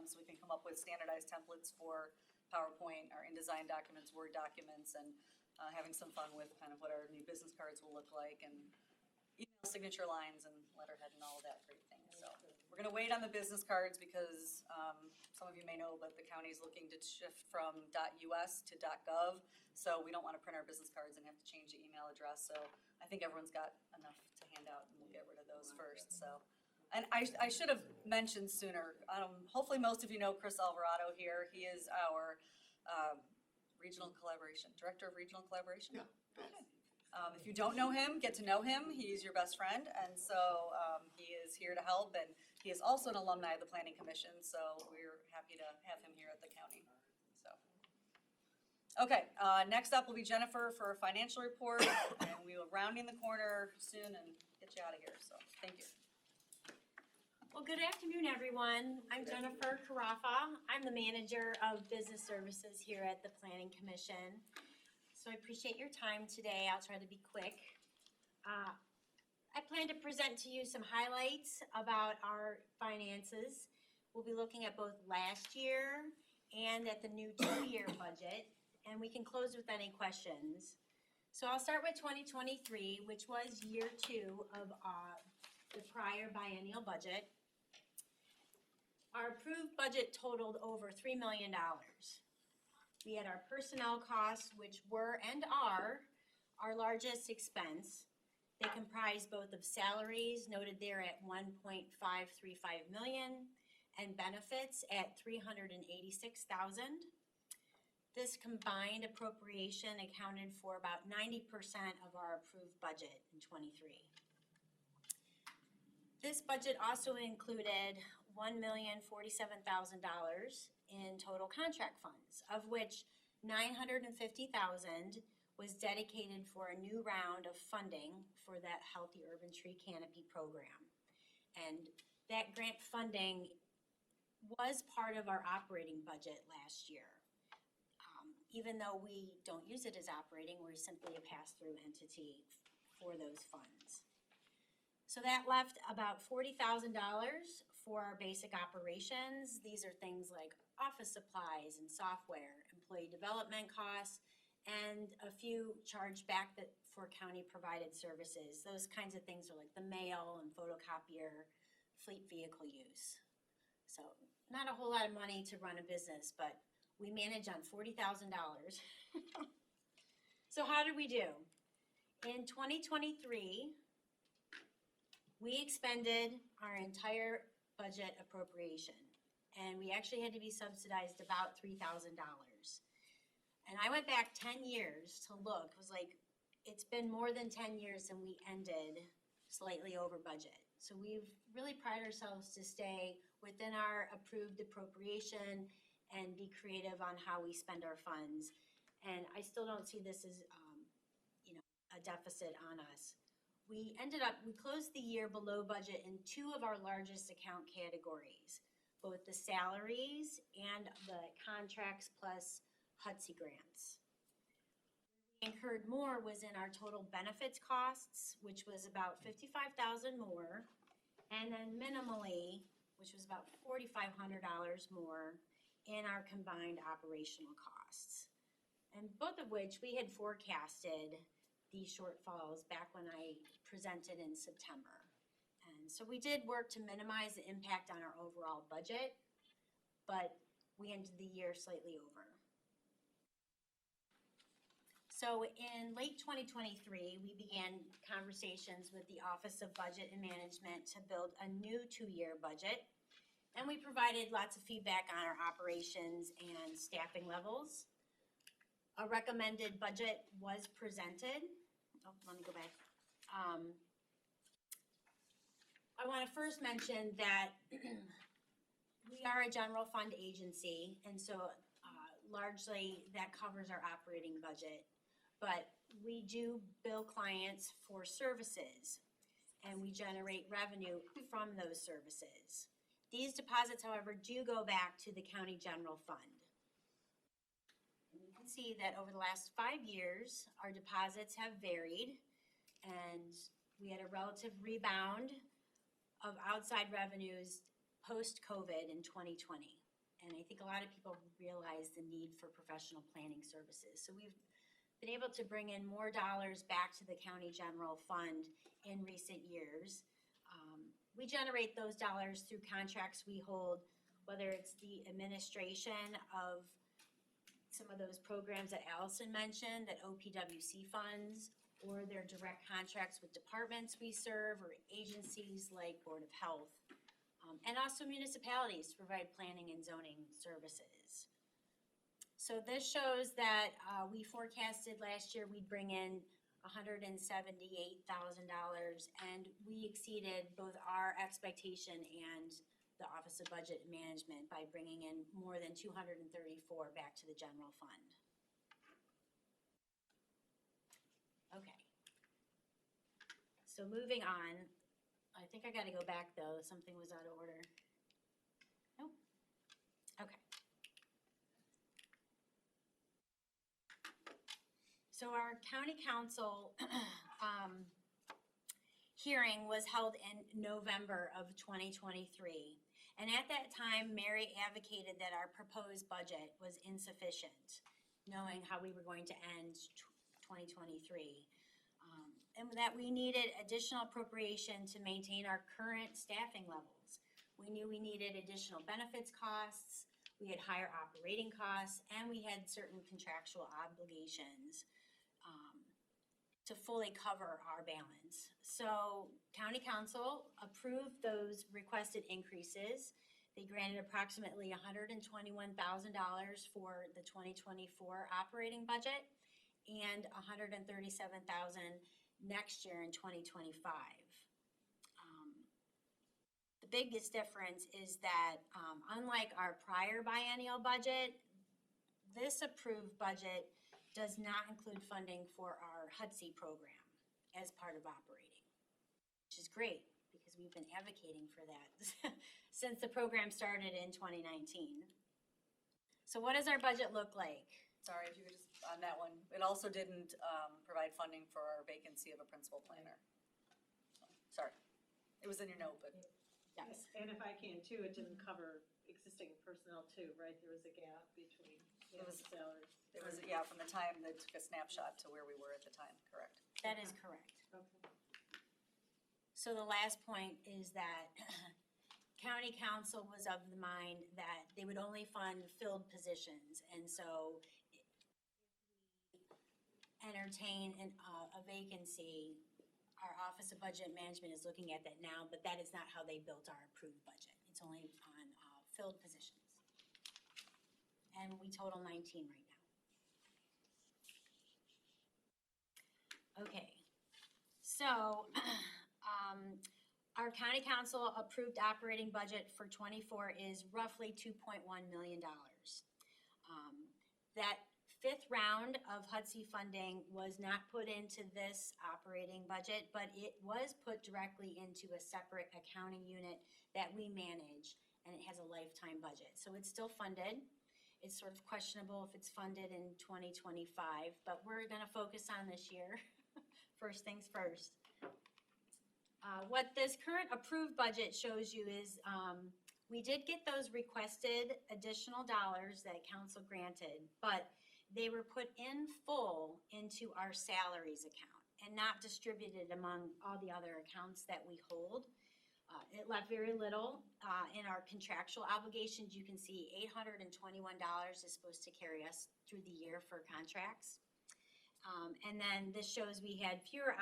[SPEAKER 4] so we can come up with standardized templates for PowerPoint, our InDesign documents, Word documents, and having some fun with kind of what our new business cards will look like, and email signature lines and letterhead and all of that great thing. So we're we're gonna wait on the business cards because, some of you may know, but the county's looking to shift from .us to .gov. So we don't wanna print our business cards and have to change the email address, so I think everyone's got enough to hand out and we'll get rid of those first, so. And I should have mentioned sooner, hopefully most of you know Chris Alvarado here. He is our, regional collaboration, Director of Regional Collaboration.
[SPEAKER 1] Yeah.
[SPEAKER 4] Okay. If you don't know him, get to know him. He's your best friend, and so he is here to help, and he is also an alumni of the Planning Commission, so we're happy to have him here at the county. So, okay, next up will be Jennifer for a financial report, and we will rounding the corner soon and get you out of here. So, thank you.
[SPEAKER 16] Well, good afternoon, everyone. I'm Jennifer Carafa. I'm the manager of business services here at the Planning Commission. So I appreciate your time today. I'll try to be quick. I plan to present to you some highlights about our finances. We'll be looking at both last year and at the new two-year budget, and we can close with any questions. So I'll start with 2023, which was year two of the prior biennial budget. Our approved budget totaled over $3 million. We had our personnel costs, which were and are our largest expense. They comprise both of salaries, noted there at $1.535 million, and benefits at $386,000. This combined appropriation accounted for about 90% of our approved budget in '23. This budget also included $1,047,000 in total contract funds, of which $950,000 was dedicated for a new round of funding for that Healthy Urban Tree Canopy program. And that grant funding was part of our operating budget last year. Even though we don't use it as operating, we're simply a pass-through entity for those funds. So that left about $40,000 for our basic operations. These are things like office supplies and software, employee development costs, and a few charged back for county-provided services. Those kinds of things are like the mail and photocopier, fleet vehicle use. So not a whole lot of money to run a business, but we manage on $40,000. So how did we do? In 2023, we expended our entire budget appropriation, and we actually had to be subsidized about $3,000. And I went back 10 years to look. It was like, it's been more than 10 years and we ended slightly over budget. So we've really prided ourselves to stay within our approved appropriation and be creative on how we spend our funds. And I still don't see this as, a deficit on us. We closed the year below budget in two of our largest account categories, both the salaries and the contracts plus HUTSI grants. We incurred more was in our total benefits costs, which was about $55,000 more, and then minimally, which was about $4,500 more in our combined operational costs. And both of which we had forecasted these shortfalls back when I presented in September. And so we did work to minimize the impact on our overall budget, but we ended the year slightly over. So in late 2023, we began conversations with the Office of Budget and Management to build a new two-year budget. And we provided lots of feedback on our operations and staffing levels. A recommended budget was presented. Oh, let me go back. I want to first mention that we are a general fund agency, and so largely that covers our operating budget. But we do bill clients for services, and we generate revenue from those services. These deposits, however, do go back to the county general fund. You can see that over the last 5 years, our deposits have varied, and we had a relative rebound of outside revenues post-COVID in 2020. And I think a lot of people realize the need for professional planning services. So we've been able to bring in more dollars back to the county general fund in recent years. we generate those dollars through contracts we hold, whether it's the administration of some of those programs that Allison mentioned, that OPWC funds, or their direct contracts with departments we serve, or agencies like Board of Health, and also municipalities to provide planning and zoning services. So this shows that we forecasted last year we'd bring in $178,000, and we exceeded both our expectation and the Office of Budget Management by bringing in more than $234 back to the general fund. Okay. So moving on, I think I gotta go back though, something was out of order. Nope. Okay. So our county council hearing was held in November of 2023. And at that time, Mary advocated that our proposed budget was insufficient, knowing how we were going to end 2023. And that we needed additional appropriation to maintain our current staffing levels. We knew we needed additional benefits costs, we had higher operating costs, and we had certain contractual obligations to fully cover our balance. So County Council approved those requested increases. They granted approximately $121,000 for the 2024 operating budget and $137,000 next year in 2025. The biggest difference is that unlike our prior biennial budget, this approved budget does not include funding for our HUDSI program as part of operating, which is great because we've been advocating for that since the program started in 2019. So what does our budget look like?
[SPEAKER 4] Sorry, if you could just, on that one, it also didn't provide funding for our vacancy of a principal planner. Sorry, it was in your note, but
[SPEAKER 16] yes.
[SPEAKER 6] And if I can too, it didn't cover existing personnel too, right? There was a gap between salaries.
[SPEAKER 4] It was, yeah, from the time that took a snapshot to where we were at the time, correct?
[SPEAKER 16] That is correct.
[SPEAKER 6] Okay.
[SPEAKER 16] So the last point is that County Council was of the mind that they would only fund filled positions, and so entertain a vacancy, our Office of Budget Management is looking at that now, but that is not how they built our approved budget. It's only on filled positions. And we total 19 right now. Okay, so our County Council approved operating budget for '24 is roughly $2.1 million. That fifth round of HUDSI funding was not put into this operating budget, but it was put directly into a separate accounting unit that we manage, and it has a lifetime budget. So it's still funded. It's sort of questionable if it's funded in 2025, but we're gonna focus on this year. First things first. What this current approved budget shows you is we did get those requested additional dollars that council granted, but they were put in full into our salaries account and not distributed among all the other accounts that we hold. It left very little in our contractual obligations. You can see $821 is supposed to carry us through the year for contracts. And then this shows we had fewer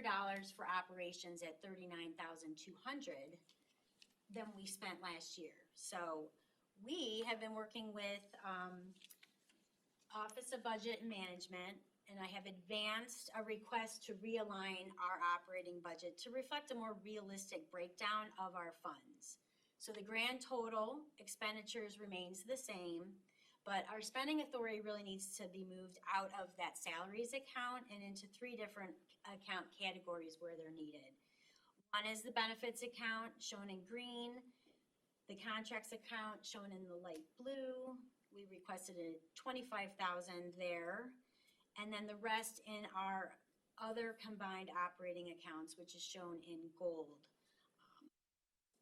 [SPEAKER 16] dollars for operations at $39,200 than we spent last year. So we have been working with Office of Budget and Management, and I have advanced a request to realign our operating budget to reflect a more realistic breakdown of our funds. So the grand total expenditures remains the same, but our spending authority really needs to be moved out of that salaries account and into three different account categories where they're needed. One is the benefits account, shown in green, the contracts account, shown in the light blue. We requested a $25,000 there, and then the rest in our other combined operating accounts, which is shown in gold.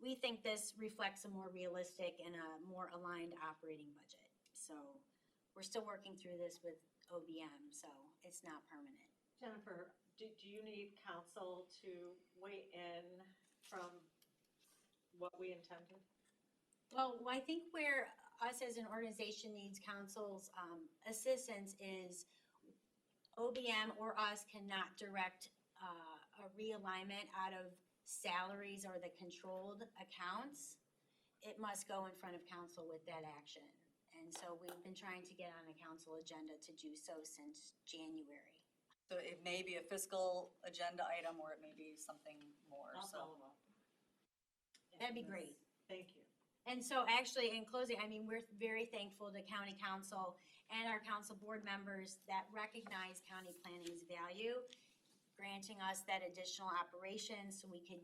[SPEAKER 16] We think this reflects a more realistic and a more aligned operating budget. So we're still working through this with OBM, so it's not permanent.
[SPEAKER 6] Jennifer, do you need council to weigh in from what we intended?
[SPEAKER 16] Well, I think where us as an organization needs council's assistance is OBM or us cannot direct a realignment out of salaries or the controlled accounts. It must go in front of council with that action. And so we've been trying to get on a council agenda to do so since January.
[SPEAKER 4] So it may be a fiscal agenda item or it may be something more,
[SPEAKER 6] I'll
[SPEAKER 4] so.
[SPEAKER 6] follow up.
[SPEAKER 16] That'd be great.
[SPEAKER 6] Thank you.
[SPEAKER 16] And so actually, in closing, I mean, we're very thankful to county council and our council board members that recognize county planning's value, granting us that additional operations so we can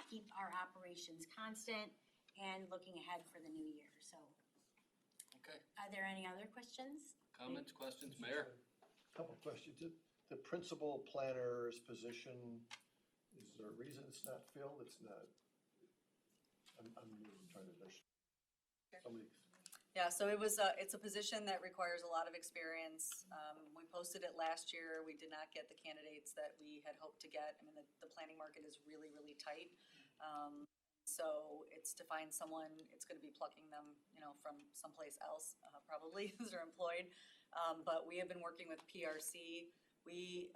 [SPEAKER 16] keep our operations constant and looking ahead for the new year. So
[SPEAKER 1] Okay,
[SPEAKER 16] are there any other questions?
[SPEAKER 1] comments, questions, Mayor?
[SPEAKER 9] Couple of questions. The principal planner's position, is there a reason it's not filled? It's not, I'm trying to understand. Somebody,
[SPEAKER 4] Yeah, so it's a position that requires a lot of experience. We posted it last year. We did not get the candidates that we had hoped to get. I mean, the planning market is really, really tight. So it's to find someone, it's gonna be plucking them, from someplace else, probably, as they're employed. But we have been working with PRC. We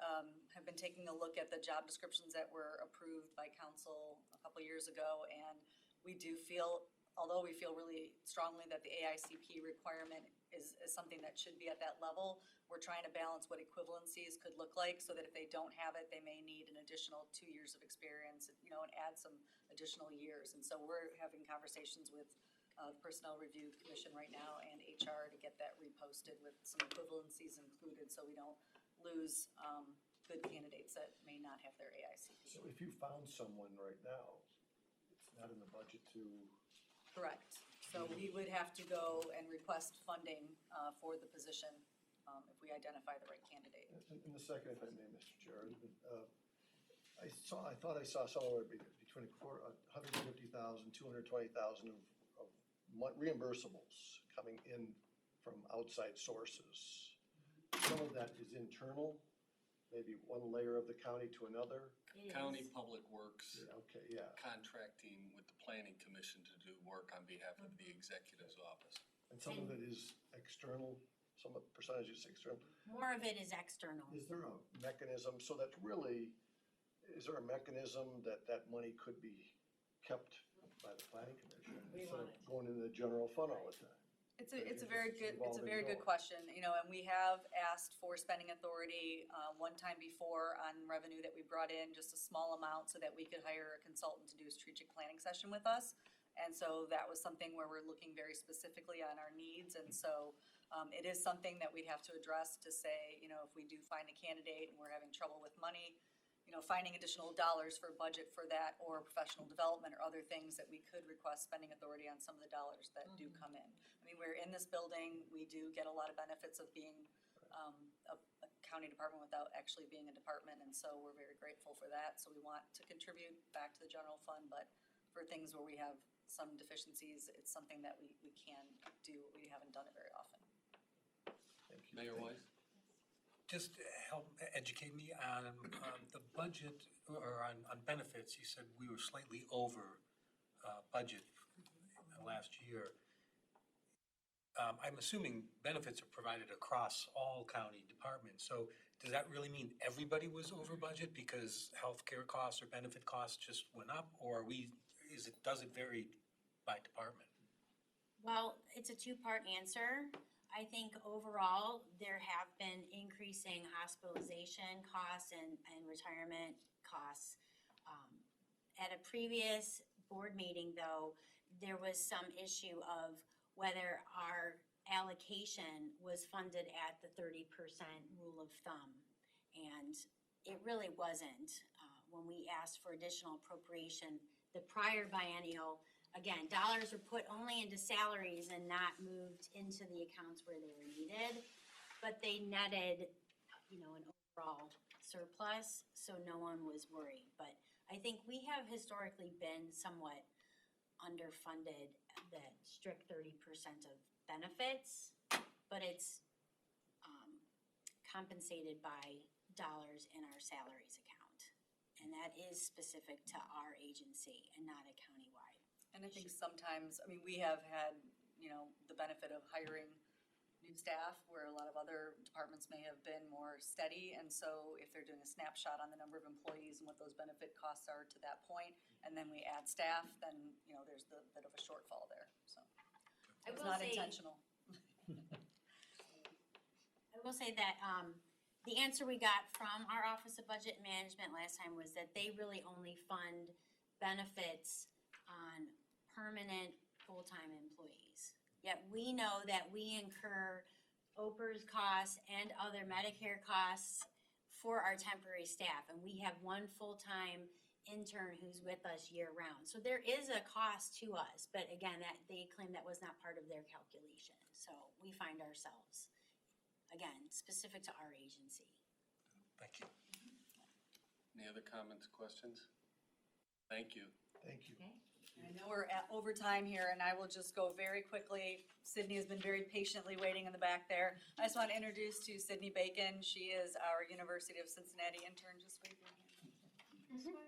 [SPEAKER 4] have been taking a look at the job descriptions that were approved by council a couple years ago, and we do feel, although we feel really strongly that the AICP requirement is something that should be at that level, we're trying to balance what equivalencies could look like so that if they don't have it, they may need an additional 2 years of experience, and add some additional years. And so we're having conversations with the Personnel Review Commission right now and HR to get that reposted with some equivalencies included so we don't lose good candidates that may not have their AICP.
[SPEAKER 9] so if you found someone right now, it's not in the budget to,
[SPEAKER 4] Correct. So we would have to go and request funding for the position if we identify the right candidate.
[SPEAKER 9] and the second, if I may, Mr. Chair, I thought I saw somewhere between $150,000, $220,000 of reimbursables coming in from outside sources. Some of that is internal, maybe one layer of the county to another.
[SPEAKER 1] County Public Works
[SPEAKER 9] Yeah, okay, yeah.
[SPEAKER 1] contracting with the planning commission to do work on behalf of the executive's office.
[SPEAKER 9] And some of it is external, some of the percentage is external.
[SPEAKER 16] More of it is external.
[SPEAKER 9] Is there a mechanism, so that's really, is there a mechanism that money could be kept by the planning commission instead of going into the general fund all the time?
[SPEAKER 4] It's a very good question, and we have asked for spending authority one time before on revenue that we brought in, just a small amount so that we could hire a consultant to do a strategic planning session with us. And so that was something where we're looking very specifically on our needs, and so it is something that we'd have to address to say, if we do find a candidate and we're having trouble with money, finding additional dollars for budget for that or professional development or other things that we could request spending authority on some of the dollars that do come in. I mean, we're in this building, we do get a lot of benefits of being a county department without actually being a department, and so we're very grateful for that. So we want to contribute back to the general fund, but for things where we have some deficiencies, it's something that we can do. We haven't done it very often.
[SPEAKER 9] Thank you.
[SPEAKER 1] Mayor Weiss?
[SPEAKER 12] Just help educate me on the budget or on benefits. You said we were slightly over budget last year. I'm assuming benefits are provided across all county departments. So does that really mean everybody was over budget because healthcare costs or benefit costs just went up? Or does it vary by department?
[SPEAKER 16] Well, it's a two-part answer. I think overall, there have been increasing hospitalization costs and retirement costs. At a previous board meeting, though, there was some issue of whether our allocation was funded at the 30% rule of thumb. And it really wasn't. When we asked for additional appropriation, the prior biennial, again, dollars were put only into salaries and not moved into the accounts where they were needed, but they netted, an overall surplus, so no one was worried. But I think we have historically been somewhat underfunded, that strict 30% of benefits, but it's compensated by dollars in our salaries account. And that is specific to our agency and not a countywide.
[SPEAKER 4] And I think sometimes, I mean, we have had, you know, the benefit of hiring new staff where a lot of other departments may have been more steady. And so if they're doing a snapshot on the number of employees and what those benefit costs are to that point, and then we add staff, then, you know, there's the bit of a shortfall there, so.
[SPEAKER 16] I
[SPEAKER 4] It's
[SPEAKER 16] will
[SPEAKER 4] not
[SPEAKER 16] say-
[SPEAKER 4] intentional.
[SPEAKER 16] I will say that, the answer we got from our Office of Budget Management last time was that they really only fund benefits on permanent, full-time employees. Yet we know that we incur OPERS costs and other Medicare costs for our temporary staff, and we have one full-time intern who's with us year-round. So there is a cost to us, but again, that, they claim that was not part of their calculation. So we find ourselves, again, specific to our agency.
[SPEAKER 1] Thank you. Any other comments, questions? Thank you.
[SPEAKER 9] Thank you.
[SPEAKER 4] I know we're at overtime here, and I will just go very quickly. Sydney has been very patiently waiting in the back there. I just want to introduce to you Sydney Bacon. She is our University of Cincinnati intern, just waving here.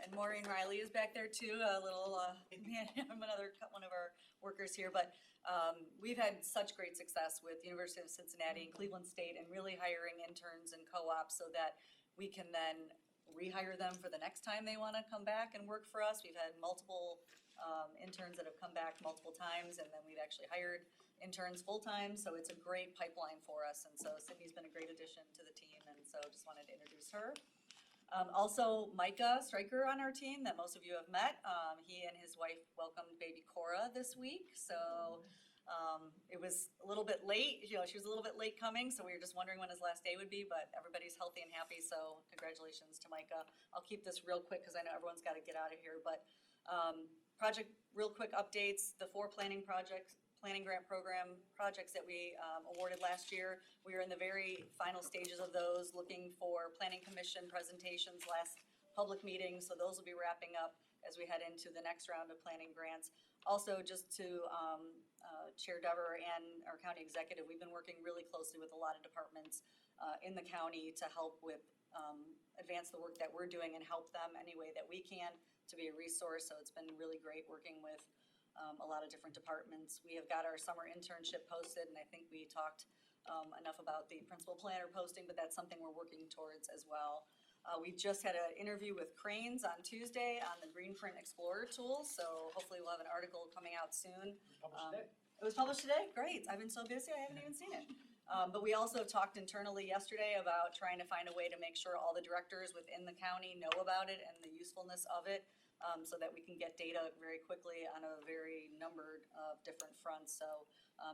[SPEAKER 4] And Maureen Riley is back there too, a little, one of our workers here. But we've had such great success with University of Cincinnati and Cleveland State and really hiring interns and co-ops so that we can then rehire them for the next time they want to come back and work for us. We've had multiple interns that have come back multiple times, and then we've actually hired interns full-time, so it's a great pipeline for us. And so Sydney's been a great addition to the team, and so just wanted to introduce her. Also, Micah Stryker on our team that most of you have met. He and his wife welcomed baby Cora this week, so it was a little bit late. You know, she was a little bit late coming, so we were just wondering when his last day would be, but everybody's healthy and happy, so congratulations to Micah. I'll keep this real quick because I know everyone's got to get out of here, but project, real quick updates, the 4 planning grant program projects that we awarded last year. We are in the very final stages of those, looking for planning commission presentations, last public meeting, so those will be wrapping up as we head into the next round of planning grants. Also, just to Chair Dever and our county executive, we've been working really closely with a lot of departments in the county to help with advance the work that we're doing and help them any way that we can to be a resource. So it's been really great working with a lot of different departments. We have got our summer internship posted, and I think we talked enough about the principal planner posting, but that's something we're working towards as well. We just had an interview with Cranes on Tuesday on the Greenprint Explorer tool, so hopefully we'll have an article coming out soon. It was published today? Great. I've been so busy, I haven't even seen it. But we also talked internally yesterday about trying to find a way to make sure all the directors within the county know about it and the usefulness of it, so that we can get data very quickly on a very numbered of different fronts. So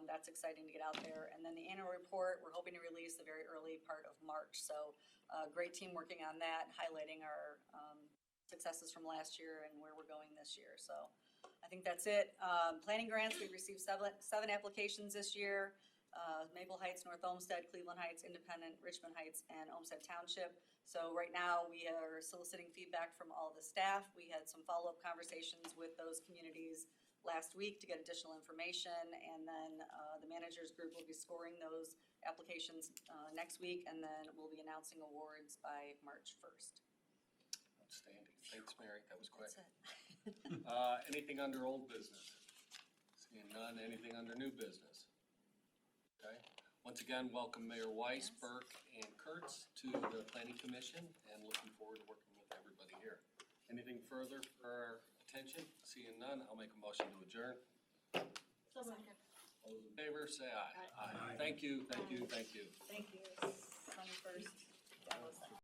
[SPEAKER 4] that's exciting to get out there. And then the annual report, we're hoping to release the very early part of March. So great team working on that, highlighting our successes from last year and where we're going this year. So I think that's it. Planning grants, we received seven applications this year. Maple Heights, North Olmsted, Cleveland Heights, Independent, Richmond Heights, and Olmsted Township. So right now, we are soliciting feedback from all the staff. We had some follow-up conversations with those communities last week to get additional information, and then the managers group will be scoring those applications next week, and then we'll be announcing awards by March 1st.
[SPEAKER 1] Outstanding. Thanks, Mary. That was quick.
[SPEAKER 4] That's it.
[SPEAKER 1] Anything under old business? Seeing none. Anything under new business? Okay. Once again, welcome Mayor Weiss, Burke, and Kurtz to the Planning Commission, and looking forward to working with everybody here. Anything further for our attention? Seeing none, I'll make a motion to adjourn.
[SPEAKER 10] So second.
[SPEAKER 1] All those in favor, say aye. Aye. Thank you, thank you, thank you.
[SPEAKER 4] Thank you. Sunny first.